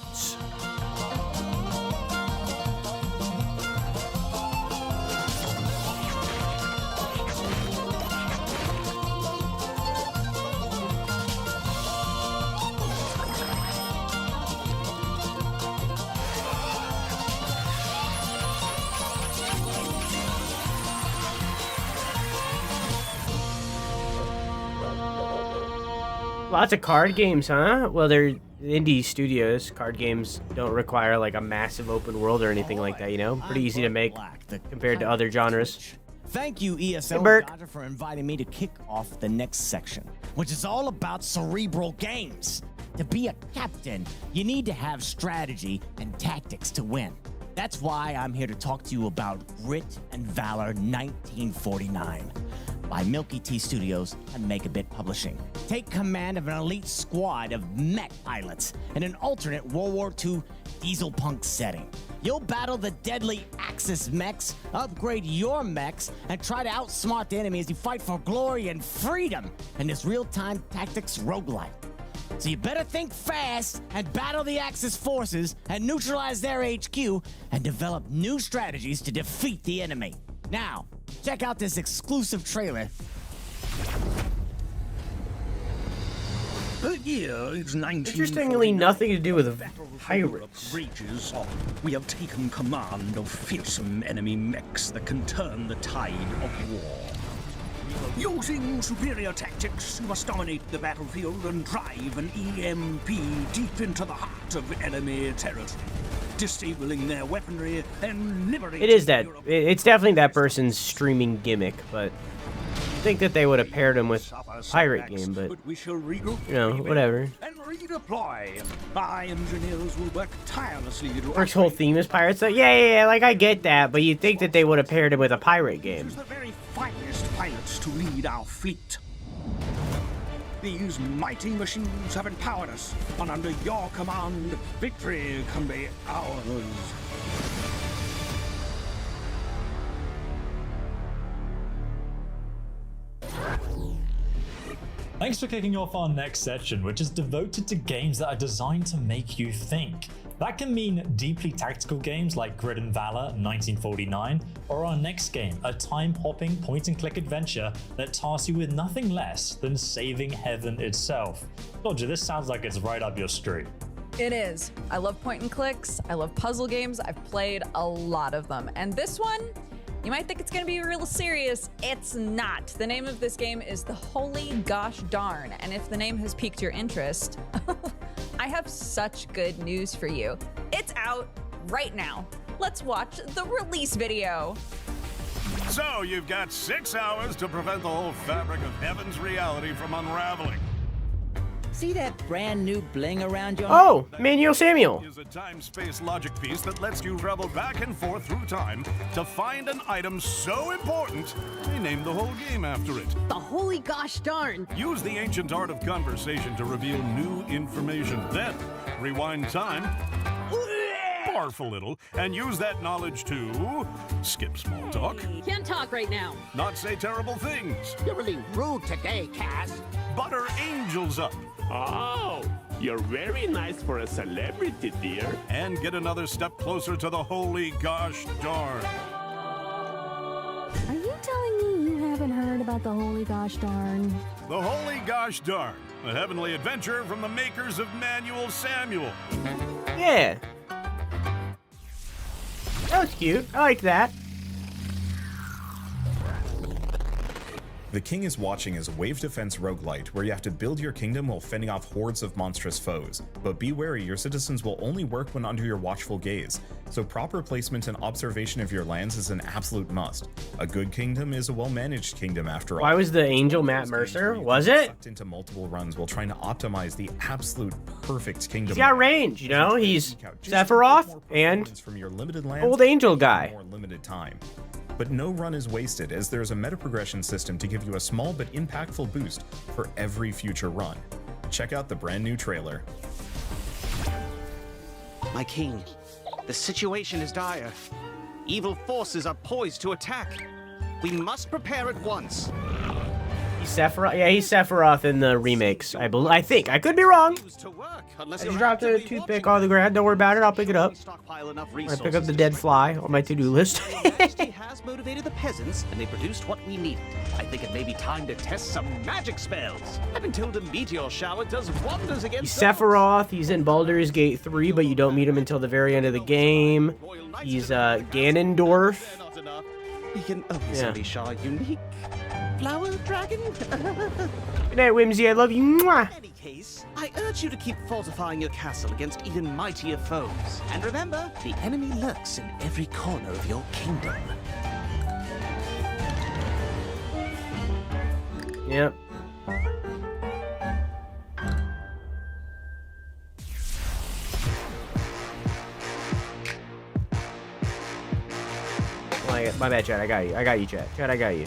Lots of card games, huh? Well, they're indie studios. Card games don't require like a massive open world or anything like that, you know? Pretty easy to make compared to other genres. Thank you, ESO Hey, and Dodger, for inviting me to kick off the next section, which is all about cerebral games. To be a captain, you need to have strategy and tactics to win. That's why I'm here to talk to you about Grit and Valor 1949 by Milky Tea Studios and Megabit Publishing. Take command of an elite squad of mech pilots in an alternate World War II diesel punk setting. You'll battle the deadly Axis mechs, upgrade your mechs, and try to outsmart the enemy as you fight for glory and freedom in this real-time tactics roguelike. So you better think fast and battle the Axis forces and neutralize their HQ and develop new strategies to defeat the enemy. Now, check out this exclusive trailer. The year is 1949. Interestingly, nothing to do with pirates. Rages on. We have taken command of fearsome enemy mechs that can turn the tide of war. Using superior tactics, you must dominate the battlefield and drive an EMP deep into the heart of enemy territory, disabling their weaponry and liberating. It is that. It's definitely that person's streaming gimmick, but I think that they would have paired him with a pirate game, but we shall regroup, you know, whatever. and redeploy. My engineers will work tirelessly to Orc's whole theme is pirates. Like, yeah, like I get that, but you'd think that they would have paired him with a pirate game. the very finest pilots to lead our fleet. These mighty machines have empowered us, and under your command, victory can be ours. Thanks for kicking off our next section, which is devoted to games that are designed to make you think. That can mean deeply tactical games like Grit and Valor 1949, or our next game, a time-hopping point-and-click adventure that tasks you with nothing less than saving heaven itself. Dodger, this sounds like it's right up your street. It is. I love point and clicks. I love puzzle games. I've played a lot of them. And this one, you might think it's gonna be real serious. It's not. The name of this game is The Holy Gosh Darn. And if the name has piqued your interest, I have such good news for you. It's out right now. Let's watch the release video. So you've got 6 hours to prevent the whole fabric of heaven's reality from unraveling. See that brand new bling around your Oh, Manuel Samuel. Is a time-space logic piece that lets you travel back and forth through time to find an item so important they named the whole game after it. The holy gosh darn! Use the ancient art of conversation to reveal new information. Then, rewind time, barf a little, and use that knowledge to skip small talk, Can't talk right now. not say terrible things, You're really rude today, Cass. butter angels up, Oh, you're very nice for a celebrity, dear. and get another step closer to the holy gosh darn. Are you telling me you haven't heard about the holy gosh darn? The holy gosh darn, a heavenly adventure from the makers of Manuel Samuel. Yeah. That was cute. I like that. The King is Watching is a wave defense roguelite where you have to build your kingdom while fending off hordes of monstrous foes. But be wary, your citizens will only work when under your watchful gaze, so proper placement and observation of your lands is an absolute must. A good kingdom is a well-managed kingdom after all. Why was the angel Matt Mercer? Was it? Sucked into multiple runs while trying to optimize the absolute perfect kingdom. He's got range, you know? He's Sephiroth and from your limited lands, old angel guy. more limited time. But no run is wasted, as there's a meta progression system to give you a small but impactful boost for every future run. Check out the brand new trailer. My king, the situation is dire. Evil forces are poised to attack. We must prepare at once. He's Sephiroth. Yeah, he's Sephiroth in the remakes. I think. I could be wrong. I just dropped a toothpick on the ground. Don't worry about it. I'll pick it up. I pick up the dead fly on my to-do list. Majesty has motivated the peasants, and they produced what we needed. I think it may be time to test some magic spells. I've been told a meteor shower does wonders against He's Sephiroth. He's in Baldur's Gate 3, but you don't meet him until the very end of the game. He's Ganondorf. We can only show our unique flower dragon. Good night, Whimsy. I love you. Mwah. In any case, I urge you to keep fortifying your castle against even mightier foes. And remember, the enemy lurks in every corner of your kingdom. Yep. My bad, Chad. I got you. I got you, Chad. Chad, I got you.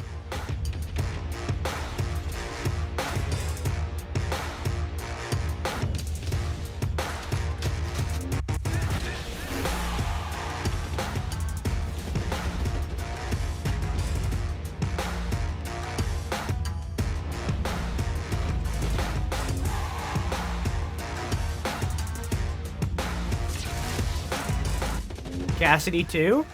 Cassidy too?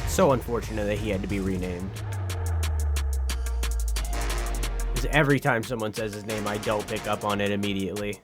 So unfortunate that he had to be renamed. Because every time someone says his name, I don't pick up on it immediately.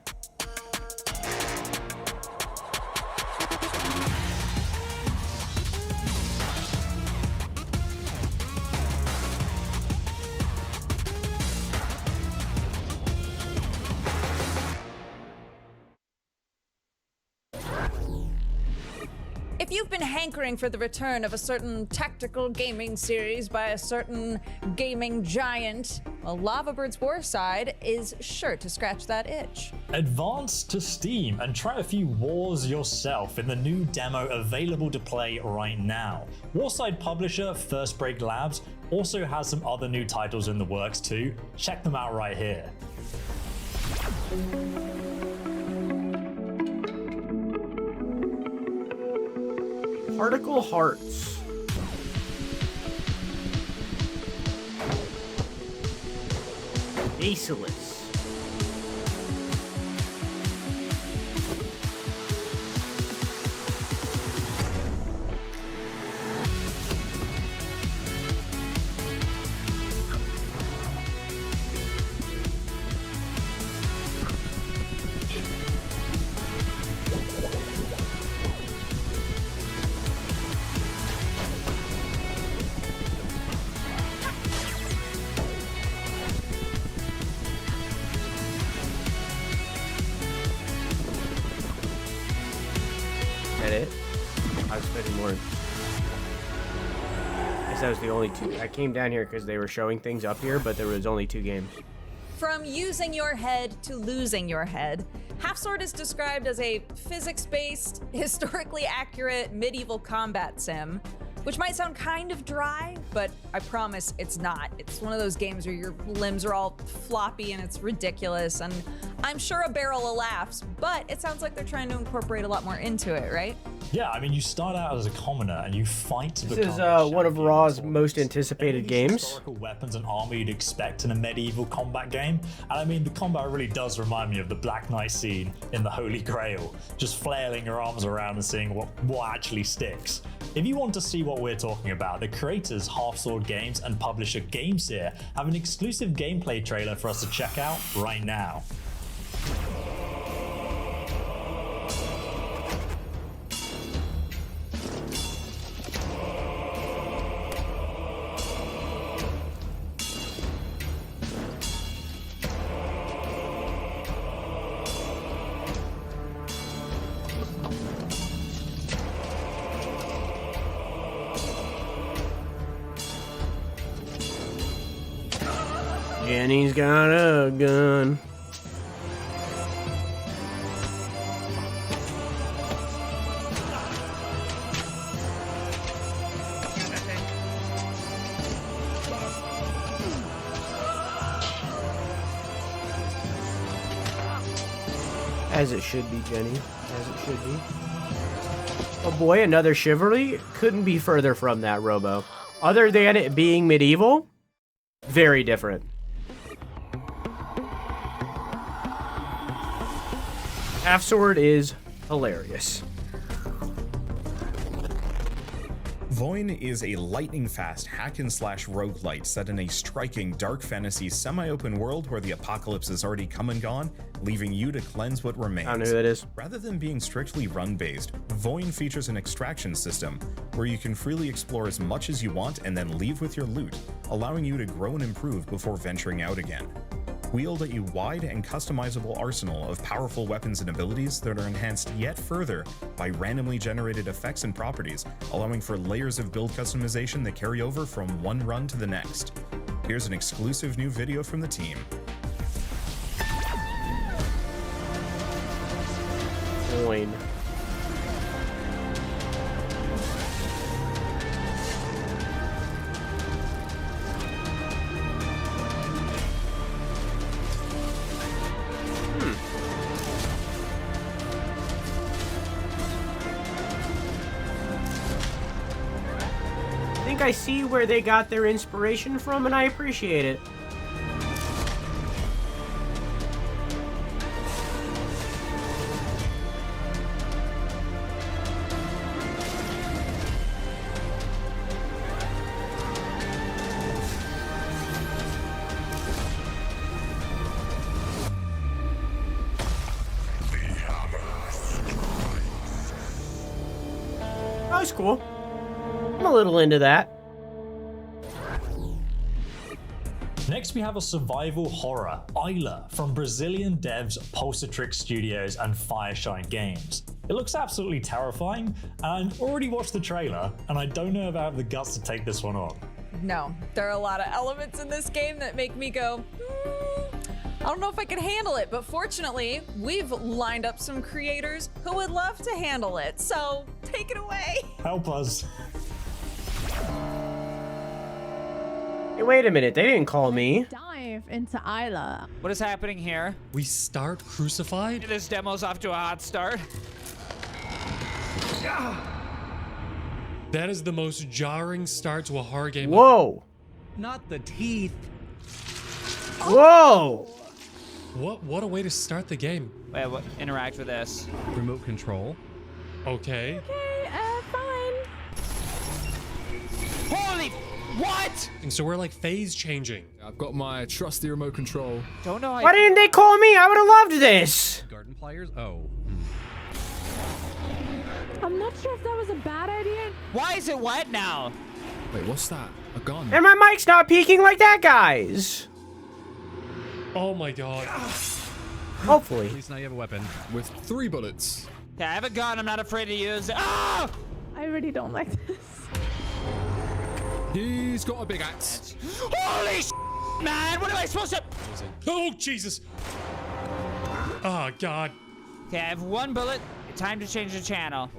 If you've been hankering for the return of a certain tactical gaming series by a certain gaming giant, well, Lava Bird's Warside is sure to scratch that itch. Advance to Steam and try a few wars yourself in the new demo available to play right now. Warside publisher First Break Labs also has some other new titles in the works too. Check them out right here. Particle Hearts. Basilisk. It? I was expecting more. I guess that was the only two. I came down here because they were showing things up here, but there was only 2 games. From using your head to losing your head, Half Sword is described as a physics-based, historically accurate medieval combat sim, which might sound kind of dry, but I promise it's not. It's one of those games where your limbs are all floppy and it's ridiculous, and I'm sure a barrel of laughs, but it sounds like they're trying to incorporate a lot more into it, right? Yeah, I mean, you start out as a commoner and you fight to This is one of Raw's most anticipated games. Historical weapons and armor you'd expect in a medieval combat game. And I mean, the combat really does remind me of the Black Knight scene in the Holy Grail, just flailing your arms around and seeing what actually sticks. If you want to see what we're talking about, the creators Half Sword Games and publisher GameSeer have an exclusive gameplay trailer for us to check out right now. Jenny's got a gun. As it should be, Jenny. As it should be. Oh boy, another chivalry? Couldn't be further from that, Robo. Other than it being medieval, very different. Half Sword is hilarious. Voin is a lightning-fast hack-and-slash roguelite set in a striking dark fantasy semi-open world where the apocalypse has already come and gone, leaving you to cleanse what remains. I don't know who that is. Rather than being strictly run-based, Voin features an extraction system where you can freely explore as much as you want and then leave with your loot, allowing you to grow and improve before venturing out again. Wield a wide and customizable arsenal of powerful weapons and abilities that are enhanced yet further by randomly generated effects and properties, allowing for layers of build customization that carry over from one run to the next. Here's an exclusive new video from the team. Voin. I see where they got their inspiration from, and I appreciate it. That was cool. I'm a little into that. Next, we have a survival horror, Isla, from Brazilian devs Pulsatrix Studios and Fireshine Games. It looks absolutely terrifying, and I've already watched the trailer, and I don't know if I have the guts to take this one on. No, there are a lot of elements in this game that make me go, I don't know if I can handle it, but fortunately, we've lined up some creators who would love to handle it, so take it away. Help us. Hey, wait a minute, they didn't call me. Dive into Isla. What is happening here? We start crucified? This demo's off to a hot start. That is the most jarring start to a horror game. Whoa. Not the teeth. Whoa. What a way to start the game. Wait, what? Interact with this. Remote control. Okay. Okay, fine. Holy... What? And so we're like phase changing. I've got my trusty remote control. Don't know how Why didn't they call me? I would have loved this. Garden pliers? Oh. I'm not sure if that was a bad idea. Why is it wet now? Wait, what's that? A gun? And my mic's not peaking like that, guys. Oh my god. Hopefully. At least now you have a weapon with 3 bullets. Okay, I have a gun. I'm not afraid to use it. Ah! I really don't like this. He's got a big axe. Holy sh! Man, what am I supposed to? Oh, Jesus. Oh, God. Okay, I have 1 bullet. Time to change the channel.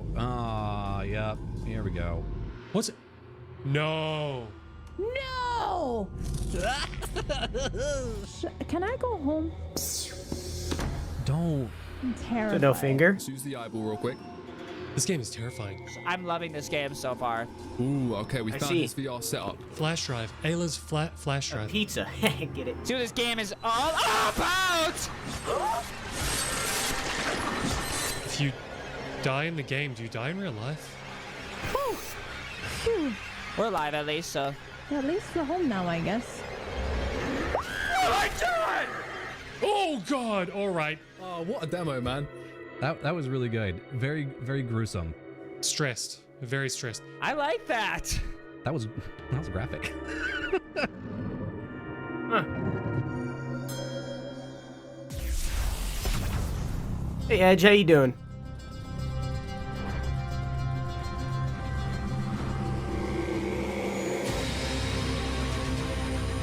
Yep. Here we go. What's it? No. No! Can I go home? Don't. I'm terrified. So no finger? Let's use the eyeball real quick. This game is terrifying. I'm loving this game so far. Ooh, okay, we I found see. this VR setup. Flash drive. Ayla's flash drive. Pizza. Get it. See what this game is all about! If you die in the game, do you die in real life? We're alive at least, so. Yeah, at least we're home now, I guess. Oh, God. All right. Oh, what a demo, man. That was really good. Very, very gruesome. Stressed. Very stressed. I like that. That was graphic. Huh. Hey, Edge, how you doing?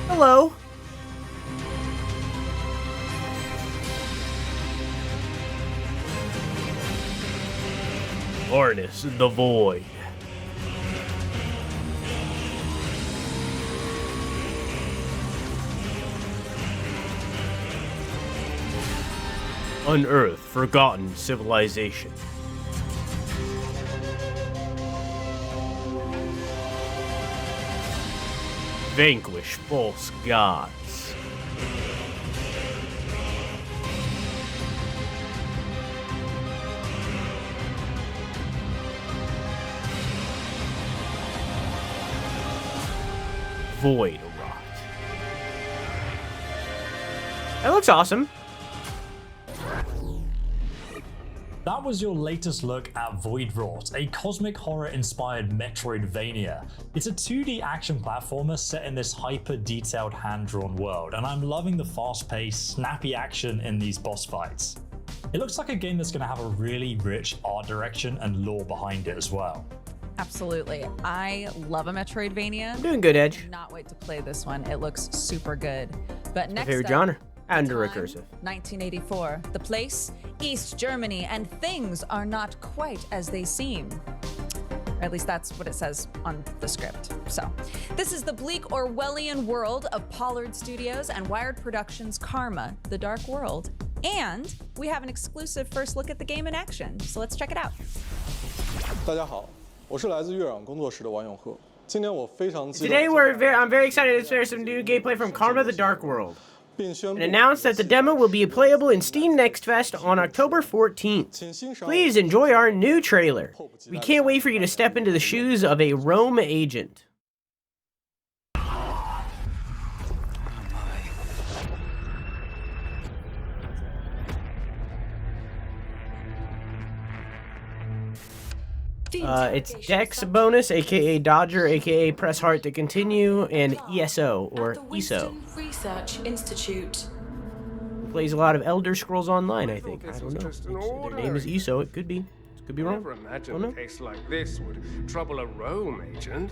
Hello. Harness the void. Unearth forgotten civilization. Vanquish false gods. Void rot. That looks awesome. That was your latest look at Voidwrought, a cosmic horror-inspired Metroidvania. It's a 2D action platformer set in this hyper-detailed hand-drawn world, and I'm loving the fast-paced, snappy action in these boss fights. It looks like a game that's going to have a really rich art direction and lore behind it as well. Absolutely. I love a Metroidvania. I'm doing good, Edge. Cannot wait to play this one. It looks super good. But My next favorite up, genre. And the recursive. time, 1984. The place, East Germany, and things are not quite as they seem. Or at least that's what it says on the script. So, this is the bleak Orwellian world of Pollard Studios and Wired Productions' Karma, The Dark World. And we have an exclusive first look at the game in action. So let's check it out. 大家好，我是来自月壤工作室的王永鹤。今年我非常激动。 Today I'm very excited to share some new gameplay from Karma the Dark World. And announced that the demo will be playable in Steam Next Fest on October 14th. Please enjoy our new trailer. We can't wait for you to step into the shoes of a Rome agent. It's Dex bonus, aka Dodger, aka Press Heart to continue, and ESO, or ESO. Research Institute. Plays a lot of Elder Scrolls Online, I think. I don't know. Their name is ESO. It could be. Could be wrong. Never imagined a case like this would trouble a Rome agent.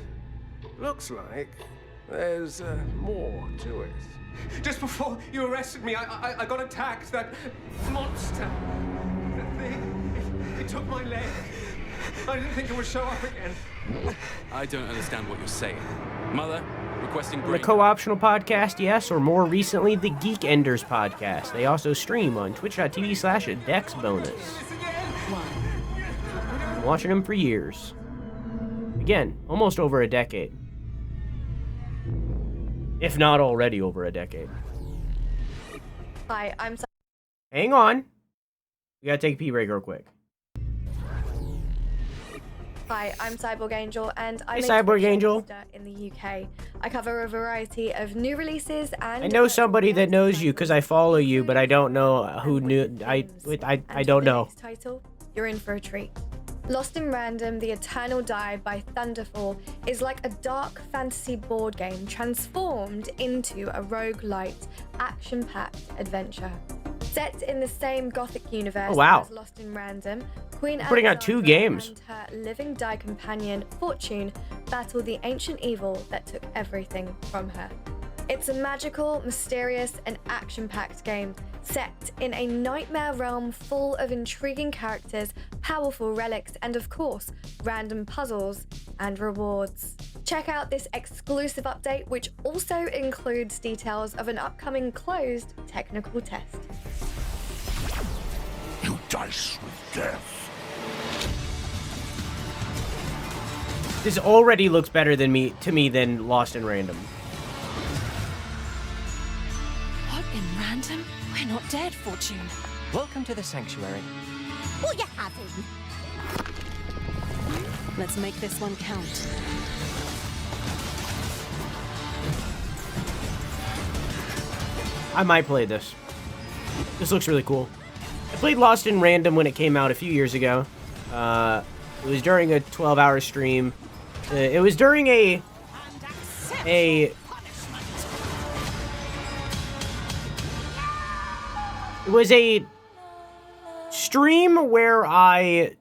Looks like there's more to it. Just before you arrested me, I got attacked. That monster. The thing. It took my leg. I didn't think it would show up again. I don't understand what you're saying. Mother, requesting The co-optional podcast, yes, or more recently, the Geek Enders podcast. They also stream on twitch.tv/DexBonus. Been watching them for years. Again, almost over a decade. If not already over a decade. Hi, I'm... Hang on. We gotta take a pee break real quick. Hi, I'm Cyborg Angel, and I'm Hey, Cyborg Angel. in the UK. I cover a variety of new releases and... I know somebody that knows you because I follow you, but I don't know who knew. I don't know. Title, you're in for a treat. Lost in Random, The Eternal Die by Thunderfall is like a dark fantasy board game transformed into a roguelite, action-packed adventure. Set in the same gothic universe as Lost in Random, Queen putting out 2 games. and her living die companion, Fortune, battle the ancient evil that took everything from her. It's a magical, mysterious, and action-packed game set in a nightmare realm full of intriguing characters, powerful relics, and of course, random puzzles and rewards. Check out this exclusive update, which also includes details of an upcoming closed technical test. You dice with death. This already looks better to me than Lost in Random. What in random? We're not dead, Fortune. Welcome to the sanctuary. Will you have him? Let's make this one count. I might play this. This looks really cool. I played Lost in Random when it came out a few years ago. It was during a 12-hour stream. It was during it was a stream where I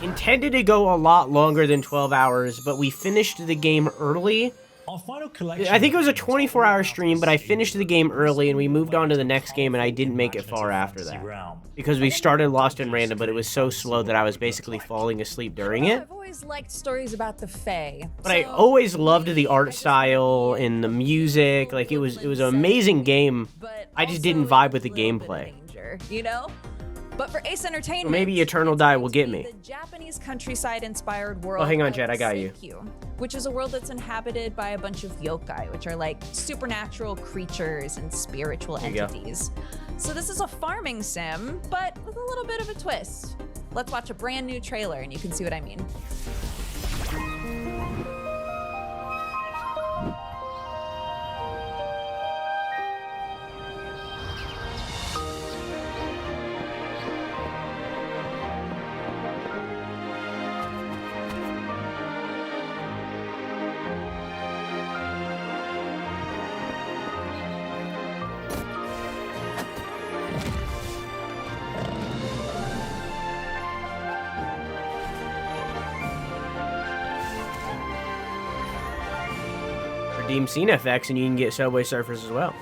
intended to go a lot longer than 12 hours, but we finished the game early. Our final collection. I think it was a 24-hour stream, but I finished the game early and we moved on to the next game, and I didn't make it far after that. Because we started Lost in Random, but it was so slow that I was basically falling asleep during it. I've always liked stories about the Fae. But I always loved the art style and the music. Like, it was an amazing game. I just didn't vibe with the gameplay. You know? But for Ace Entertainment, Well, maybe Eternal Die will get me. the Japanese countryside-inspired world Oh, hang on, of Chad, I got you. Seikyu, which is a world that's inhabited by a bunch of yokai, which are like supernatural creatures and spiritual There you go. entities. So this is a farming sim, but with a little bit of a twist. Let's watch a brand new trailer and you can see what I mean. Redeem Scene FX and you can get Subway Surfers as well.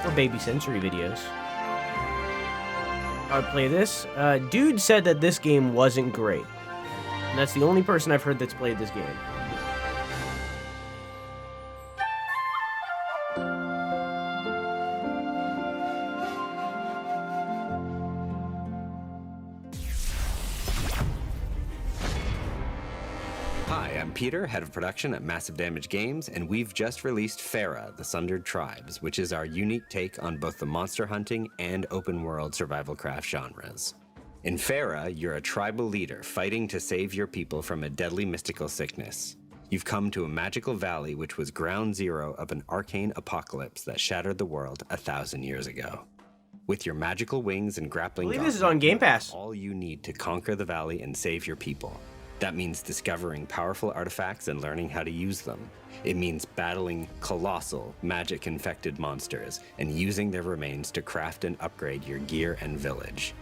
Or Baby Sensory videos. I would play this. Dude said that this game wasn't great. And that's the only person I've heard that's played this game. Hi, I'm Peter, head of production at Massive Damage Games, and we've just released Farah, the Sundered Tribes, which is our unique take on both the monster hunting and open world survival craft genres. In Farah, you're a tribal leader fighting to save your people from a deadly mystical sickness. You've come to a magical valley which was ground zero of an arcane apocalypse that shattered the world 1,000 years ago. With your magical wings and grappling I believe this is gauntlets, on Game Pass. all you need to conquer the valley and save your people. That means discovering powerful artifacts and learning how to use them. It means battling colossal, magic-infected monsters and using their remains to craft and upgrade your gear and village.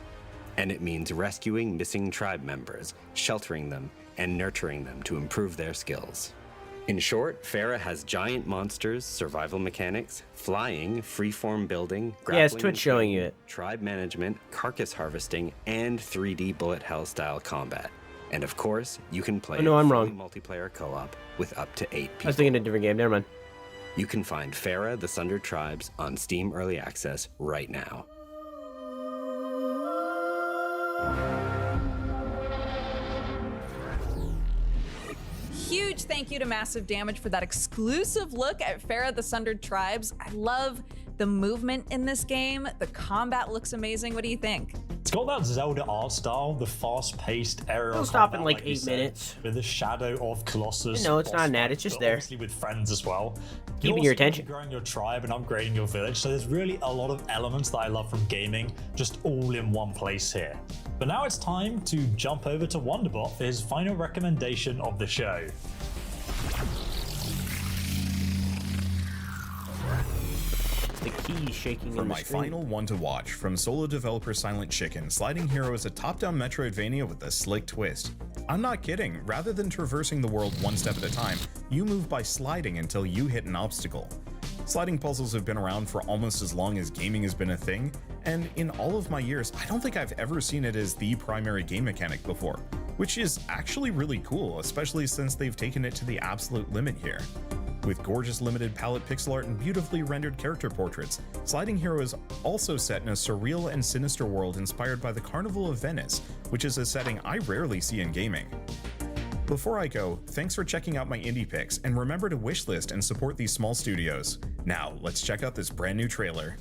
And it means rescuing missing tribe members, sheltering them, and nurturing them to improve their skills. In short, Farah has giant monsters, survival mechanics, flying, freeform building, Yeah, it's grappling Twitch and showing training, you it. tribe management, carcass harvesting, and 3D bullet hell style combat. And of course, you can play no, I'm fully wrong. multiplayer co-op with up to 8 I people. was thinking a different game. Never mind. You can find Farah, the Sundered Tribes on Steam Early Access right now. Huge thank you to Massive Damage for that exclusive look at Farah the Sundered Tribes. I love the movement in this game. The combat looks amazing. What do you think? It's got that Zelda art style, the fast-paced aerial It'll stop in combat, like you 8 said, minutes. with the shadow of Colossus. No, it's not boss an ad, fight, it's just but there. Obviously with friends as well. Keeping You're your also gonna be attention. growing your tribe and upgrading your village, so there's really a lot of elements that I love from gaming, just all in one place here. But now it's time to jump over to Wonderbot for his final recommendation of the show. the keys shaking For in the my screen. final one to watch, from solo developer Silent Chicken, Sliding Hero is a top-down Metroidvania with a slick twist. I'm not kidding, rather than traversing the world one step at a time, you move by sliding until you hit an obstacle. Sliding puzzles have been around for almost as long as gaming has been a thing, and in all of my years, I don't think I've ever seen it as the primary game mechanic before, which is actually really cool, especially since they've taken it to the absolute limit here. With gorgeous limited palette pixel art and beautifully rendered character portraits, Sliding Hero is also set in a surreal and sinister world inspired by the Carnival of Venice, which is a setting I rarely see in gaming. Before I go, thanks for checking out my indie picks, and remember to wishlist and support these small studios. Now, let's check out this brand new trailer.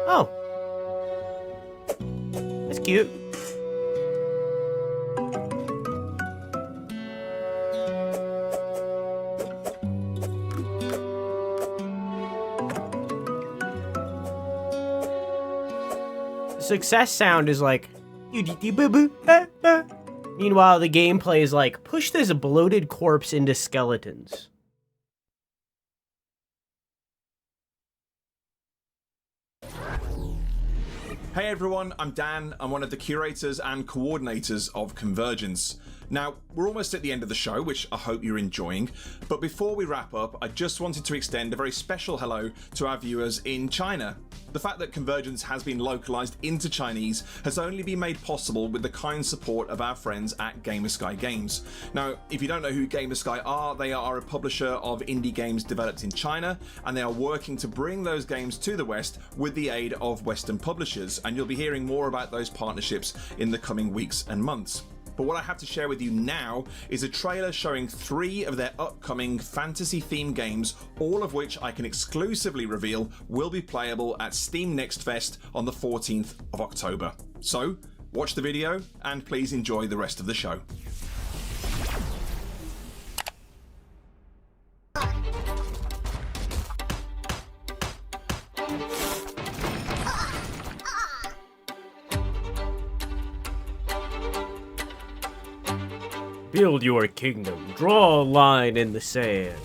Oh. That's cute. The success sound is like meanwhile the gameplay is like push this bloated corpse into skeletons. Hey everyone, I'm Dan. I'm one of the curators and coordinators of Convergence. Now, we're almost at the end of the show, which I hope you're enjoying, but before we wrap up, I just wanted to extend a very special hello to our viewers in China. The fact that Convergence has been localized into Chinese has only been made possible with the kind support of our friends at GamerSky Games. Now, if you don't know who GamerSky are, they are a publisher of indie games developed in China, and they are working to bring those games to the West with the aid of Western publishers, and you'll be hearing more about those partnerships in the coming weeks and months. But what I have to share with you now is a trailer showing 3 of their upcoming fantasy-themed games, all of which I can exclusively reveal will be playable at Steam Next Fest on the 14th of October. So, watch the video and please enjoy the rest of the show. Build your kingdom. Draw a line in the sand.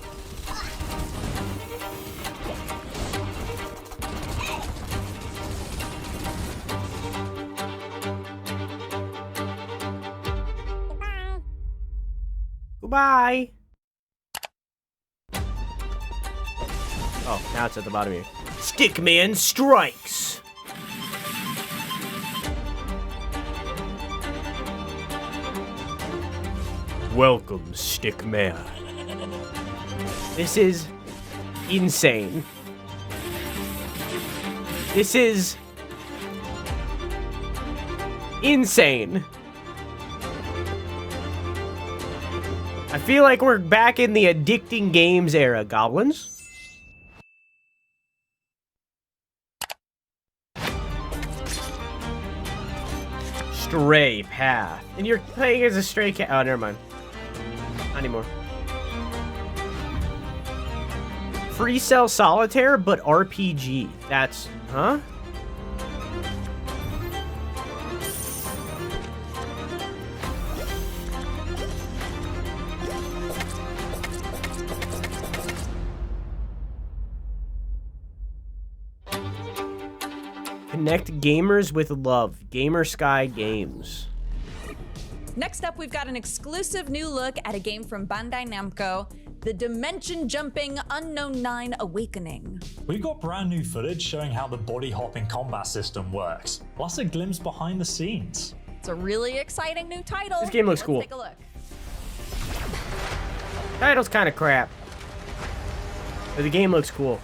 Goodbye. Oh, now it's at the bottom here. Stickman strikes. Welcome, Stickman. This is insane. This is insane. I feel like we're back in the addicting games era, goblins. Stray path. And you're playing as a stray cat. Oh, never mind. Not anymore. Free Cell Solitaire, but RPG. That's... huh? Connect gamers with love. GamerSky Games. Next up, we've got an exclusive new look at a game from Bandai Namco, the dimension-jumping Unknown 9 Awakening. We've got brand new footage showing how the body-hopping combat system works, plus a glimpse behind the scenes. It's a really exciting new title. This game looks cool. Let's take a look. Title's kind of crap, but the game looks cool.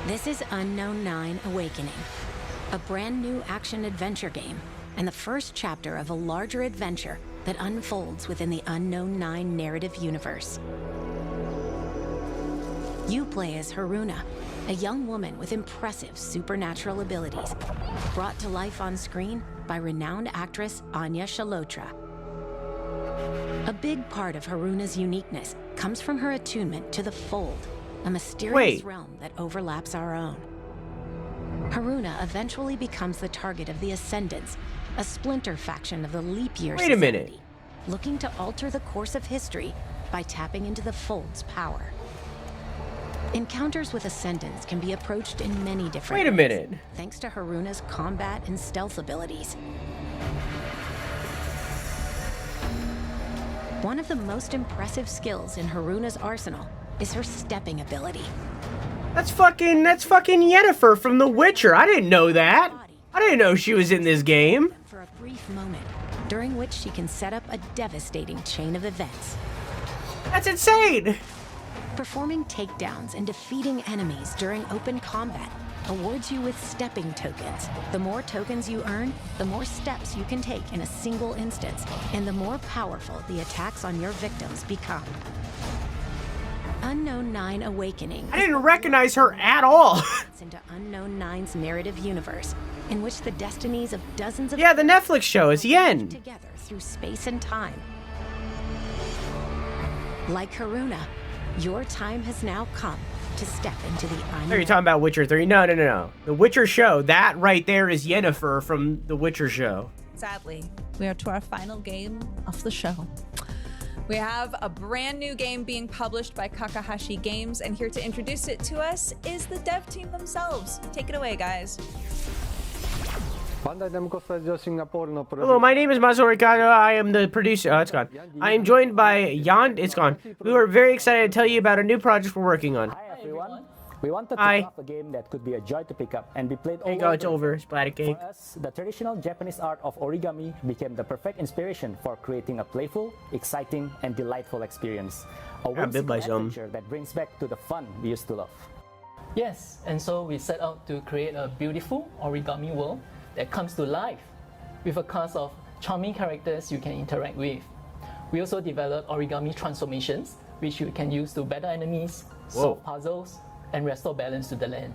This is Unknown 9 Awakening, a brand new action-adventure game, and the first chapter of a larger adventure that unfolds within the Unknown 9 narrative universe. You play as Haruna, a young woman with impressive supernatural abilities, brought to life on screen by renowned actress Anya Chalotra. A big part of Haruna's uniqueness comes from her attunement to the Fold, a mysterious realm that overlaps our own. Haruna eventually becomes the target of the Ascendants, a splinter faction of the Leap Year Wait a minute. looking to alter the course of history by tapping into the Fold's power. Encounters with Ascendants can be approached in many different Wait a minute. ways, thanks to Haruna's combat and stealth abilities. One of the most impressive skills in Haruna's arsenal is her stepping ability. That's fucking Yennefer from The Witcher. I didn't know that. I didn't know she was in this game. For a brief moment, during which she can set up a devastating chain of events. That's insane. Performing takedowns and defeating enemies during open combat awards you with stepping tokens. The more tokens you earn, the more steps you can take in a single instance, and the more powerful the attacks on your victims become. Unknown 9 Awakening. I didn't recognize her at all. Into Unknown 9's narrative universe, in which the destinies of dozens of the Netflix show is Yen together through space and time. Like Haruna, your time has now come to step into the unknown. Are you talking about Witcher 3? No. The Witcher show. That right there is Yennefer from The Witcher show. Sadly, we are to our final game of the show. We have a brand new game being published by Kakahashi Games, and here to introduce it to us is the dev team themselves. Take it away, guys. Hello, my name is Masaru Ricardo. I am the producer. Oh, it's gone. I am joined by Jan. It's gone. We are very excited to tell you about a new project we're working on. Hi, everyone. We wanted to craft a game that could be a joy to pick up and be played all over. It's over. Splatter cake. For us, the traditional Japanese art of origami became the perfect inspiration for creating a playful, exciting, and delightful experience. A whimsical adventure that brings back to the fun we used to love. Yes, and so we set out to create a beautiful origami world that comes to life with a cast of charming characters you can interact with. We also developed origami transformations, which you can use to battle enemies, solve puzzles, and restore balance to the land.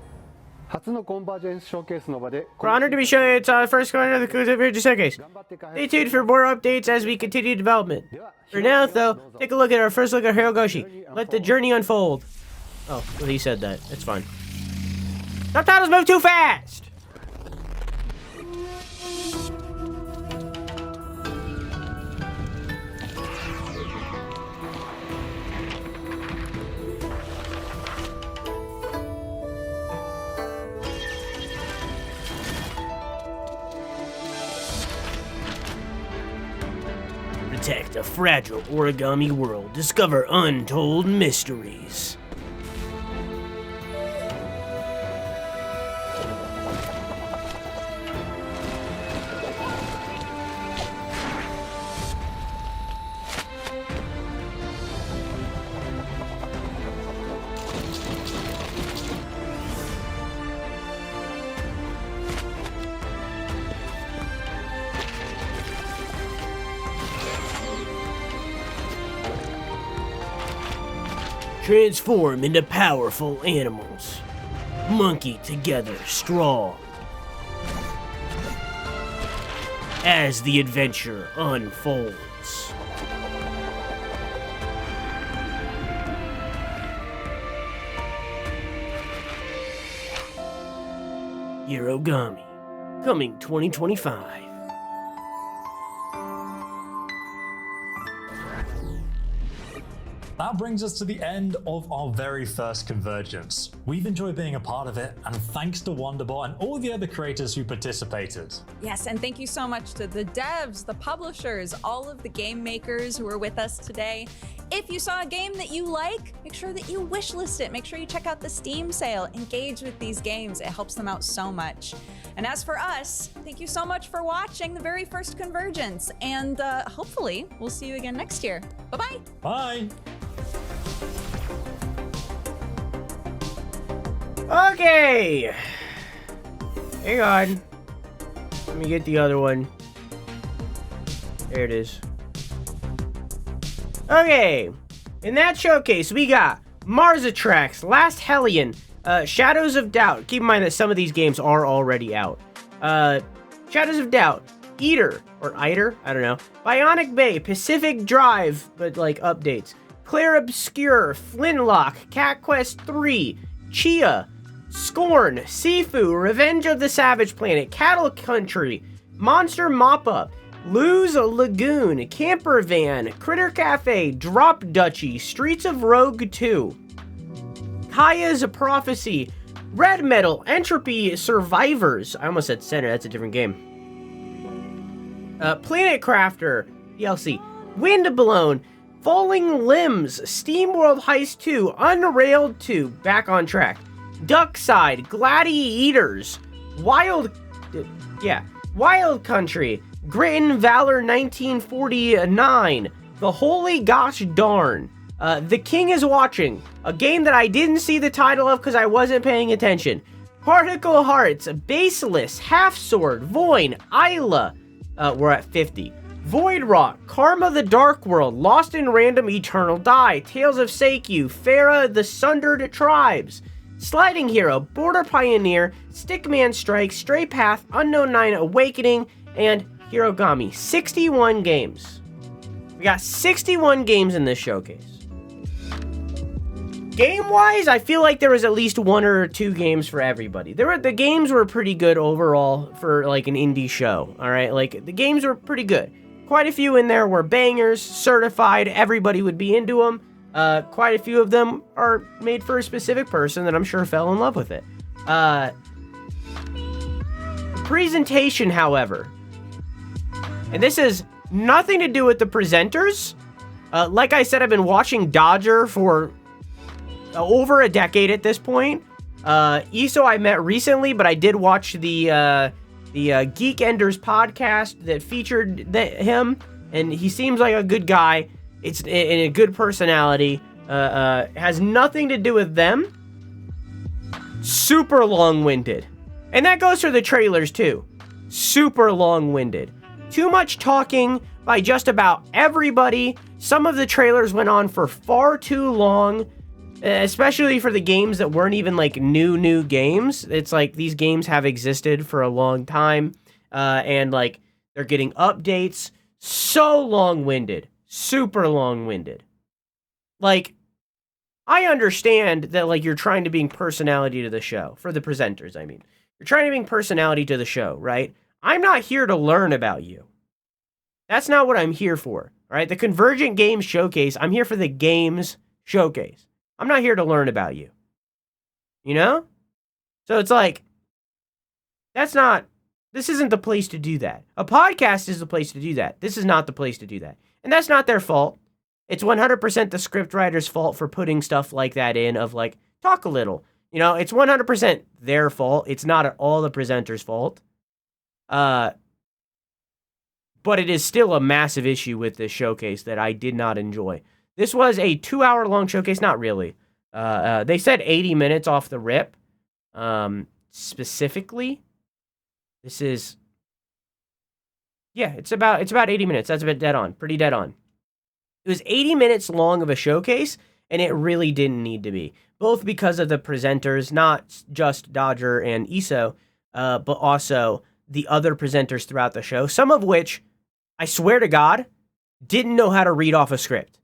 We're honored to be showing its first Convergence showcase. Stay tuned for more updates as we continue development. For now, though, take a look at our first look at Hirogoshi. Let the journey unfold. Oh, well, he said that. It's fine. Subtitles move too fast! Protect a fragile origami world. Discover untold mysteries. Transform into powerful animals. Monkey together strong. As the adventure unfolds. Hirogami, coming 2025. That brings us to the end of our very first Convergence. We've enjoyed being a part of it, and thanks to Wonderbot and all the other creators who participated. Yes, and thank you so much to the devs, the publishers, all of the game makers who are with us today. If you saw a game that you like, make sure that you wishlist it. Make sure you check out the Steam sale. Engage with these games. It helps them out so much. And as for us, thank you so much for watching the very first Convergence. And hopefully, we'll see you again next year. Bye-bye. Bye. Okay. Hang on. Let me get the other one. There it is. Okay. In that showcase, we got Mars Attracts, Last Hellion, Shadows of Doubt. Keep in mind that some of these games are already out. Shadows of Doubt, Eater, or Eiter, I don't know. Bionic Bay, Pacific Drive, but like updates. Claire Obscure, Flintlock, Cat Quest 3, Chia, Scorn, Sifu, Revenge of the Savage Planet, Cattle Country, Monster Mop-Up, Lose Lagoon, Camper Van, Critter Cafe, Drop Duchy, Streets of Rogue 2, Kaya's Prophecy, Red Metal, Entropy Survivors. I almost said Center, that's a different game. Planet Crafter, DLC, Windblown, Falling Limbs, SteamWorld Heist 2, Unrailed 2, back on track. Duckside, Gladiators, Wild Country, Grit and Valor 1949, The Holy Gosh Darn, The King is Watching, a game that I didn't see the title of because I wasn't paying attention. Particle Hearts, Baseless, Half Sword, Void, Isla, we're at 50. Void Rock, Karma the Dark World, Lost in Random Eternal Die, Tales of Seikyu, Farah the Sundered Tribes, Sliding Hero, Border Pioneer, Stickman Strike, Stray Path, Unknown 9 Awakening, and Hirogami. 61 games. We got 61 games in this showcase. Game-wise, I feel like there was at least 1 or 2 games for everybody. The games were pretty good overall for like an indie show, alright? Like, the games were pretty good. Quite a few in there were bangers, certified, everybody would be into them. Quite a few of them are made for a specific person that I'm sure fell in love with it. The presentation, however, and this has nothing to do with the presenters. Like I said, I've been watching Dodger for over a decade at this point. Iso I met recently, but I did watch the Geek Enders podcast that featured him, and he seems like a good guy. It's in a good personality. Has nothing to do with them. Super long-winded. And that goes for the trailers too. Super long-winded. Too much talking by just about everybody. Some of the trailers went on for far too long, especially for the games that weren't even like new games. It's like these games have existed for a long time, and like they're getting updates. So long-winded. Super long-winded. Like, I understand that, like, you're trying to bring personality to the show. For the presenters, I mean. You're trying to bring personality to the show, right? I'm not here to learn about you. That's not what I'm here for, right? The Convergent Games Showcase, I'm here for the games showcase. I'm not here to learn about you. You know? So it's like, this isn't the place to do that. A podcast is the place to do that. This is not the place to do that. And that's not their fault. It's 100% the scriptwriter's fault for putting stuff like that in, of like, talk a little. You know, it's 100% their fault. It's not at all the presenter's fault. But it is still a massive issue with this showcase that I did not enjoy. This was a 2-hour-long showcase. Not really. They said 80 minutes off the rip. Specifically, this is... Yeah, it's about 80 minutes. That's a bit dead on. Pretty dead on. It was 80 minutes long of a showcase, and it really didn't need to be. Both because of the presenters, not just Dodger and Iso, but also the other presenters throughout the show, some of which, I swear to God, didn't know how to read off a script.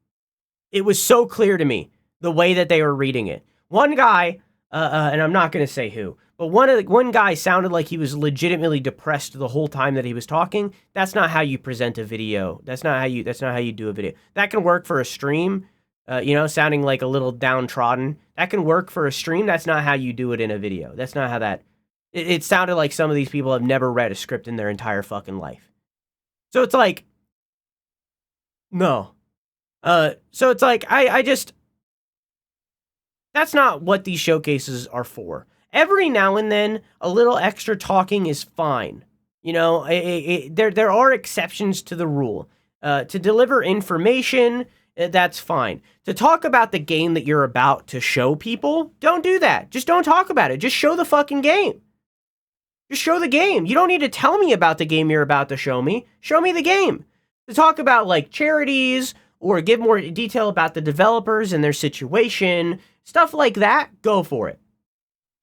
It was so clear to me, the way that they were reading it. One guy, and I'm not going to say who, but one guy sounded like he was legitimately depressed the whole time that he was talking. That's not how you present a video. That's not how you do a video. That can work for a stream, sounding like a little downtrodden. That can work for a stream. That's not how you do it in a video. That's not how that... It sounded like some of these people have never read a script in their entire fucking life. So it's like... No. So it's like, I just... That's not what these showcases are for. Every now and then, a little extra talking is fine. You know, there are exceptions to the rule. To deliver information, that's fine. To talk about the game that you're about to show people, don't do that. Just don't talk about it. Just show the fucking game. Just show the game. You don't need to tell me about the game you're about to show me. Show me the game. To talk about, like, charities or give more detail about the developers and their situation, stuff like that, go for it.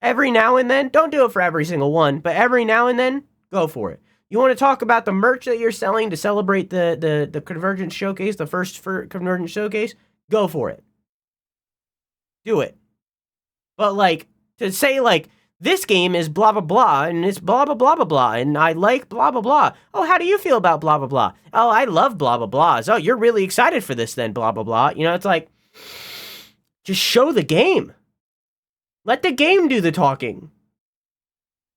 Every now and then, don't do it for every single one, but every now and then, go for it. You want to talk about the merch that you're selling to celebrate the Convergence Showcase, the first Convergence Showcase? Go for it. Do it. But, like, to say, like, this game is blah, blah, blah, and it's blah, blah, blah, blah, blah, and I like blah, blah, blah. Oh, how do you feel about blah, blah, blah? Oh, I love blah, blah, blahs. Oh, you're really excited for this then, blah, blah, blah. You know, it's like, just show the game. Let the game do the talking.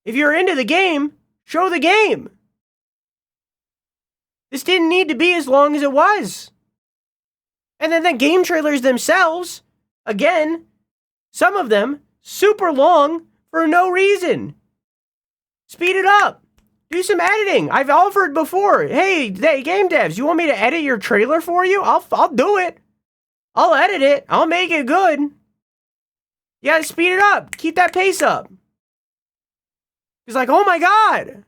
If you're into the game, show the game. This didn't need to be as long as it was. And then the game trailers themselves, again, some of them super long for no reason. Speed it up. Do some editing. I've offered before. Hey, game devs, you want me to edit your trailer for you? I'll do it. I'll edit it. I'll make it good. You gotta speed it up. Keep that pace up. It's like, oh my God.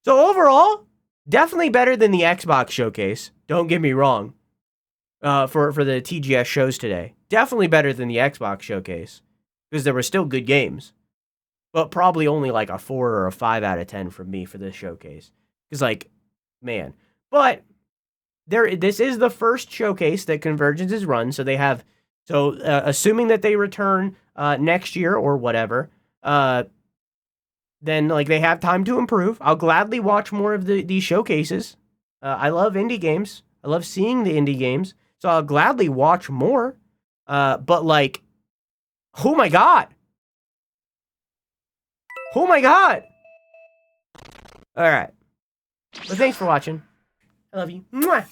So overall, definitely better than the Xbox showcase. Don't get me wrong. For the TGS shows today. Definitely better than the Xbox showcase. Because there were still good games. But probably only like a 4 or a 5 out of 10 from me for this showcase. Because, like, man. But this is the first showcase that Convergence has run. So they have, assuming that they return next year or whatever, then like they have time to improve. I'll gladly watch more of these showcases. I love indie games. I love seeing the indie games. So I'll gladly watch more. But like, oh my God. Oh my God. All right. Well, thanks for watching. I love you. Mwah.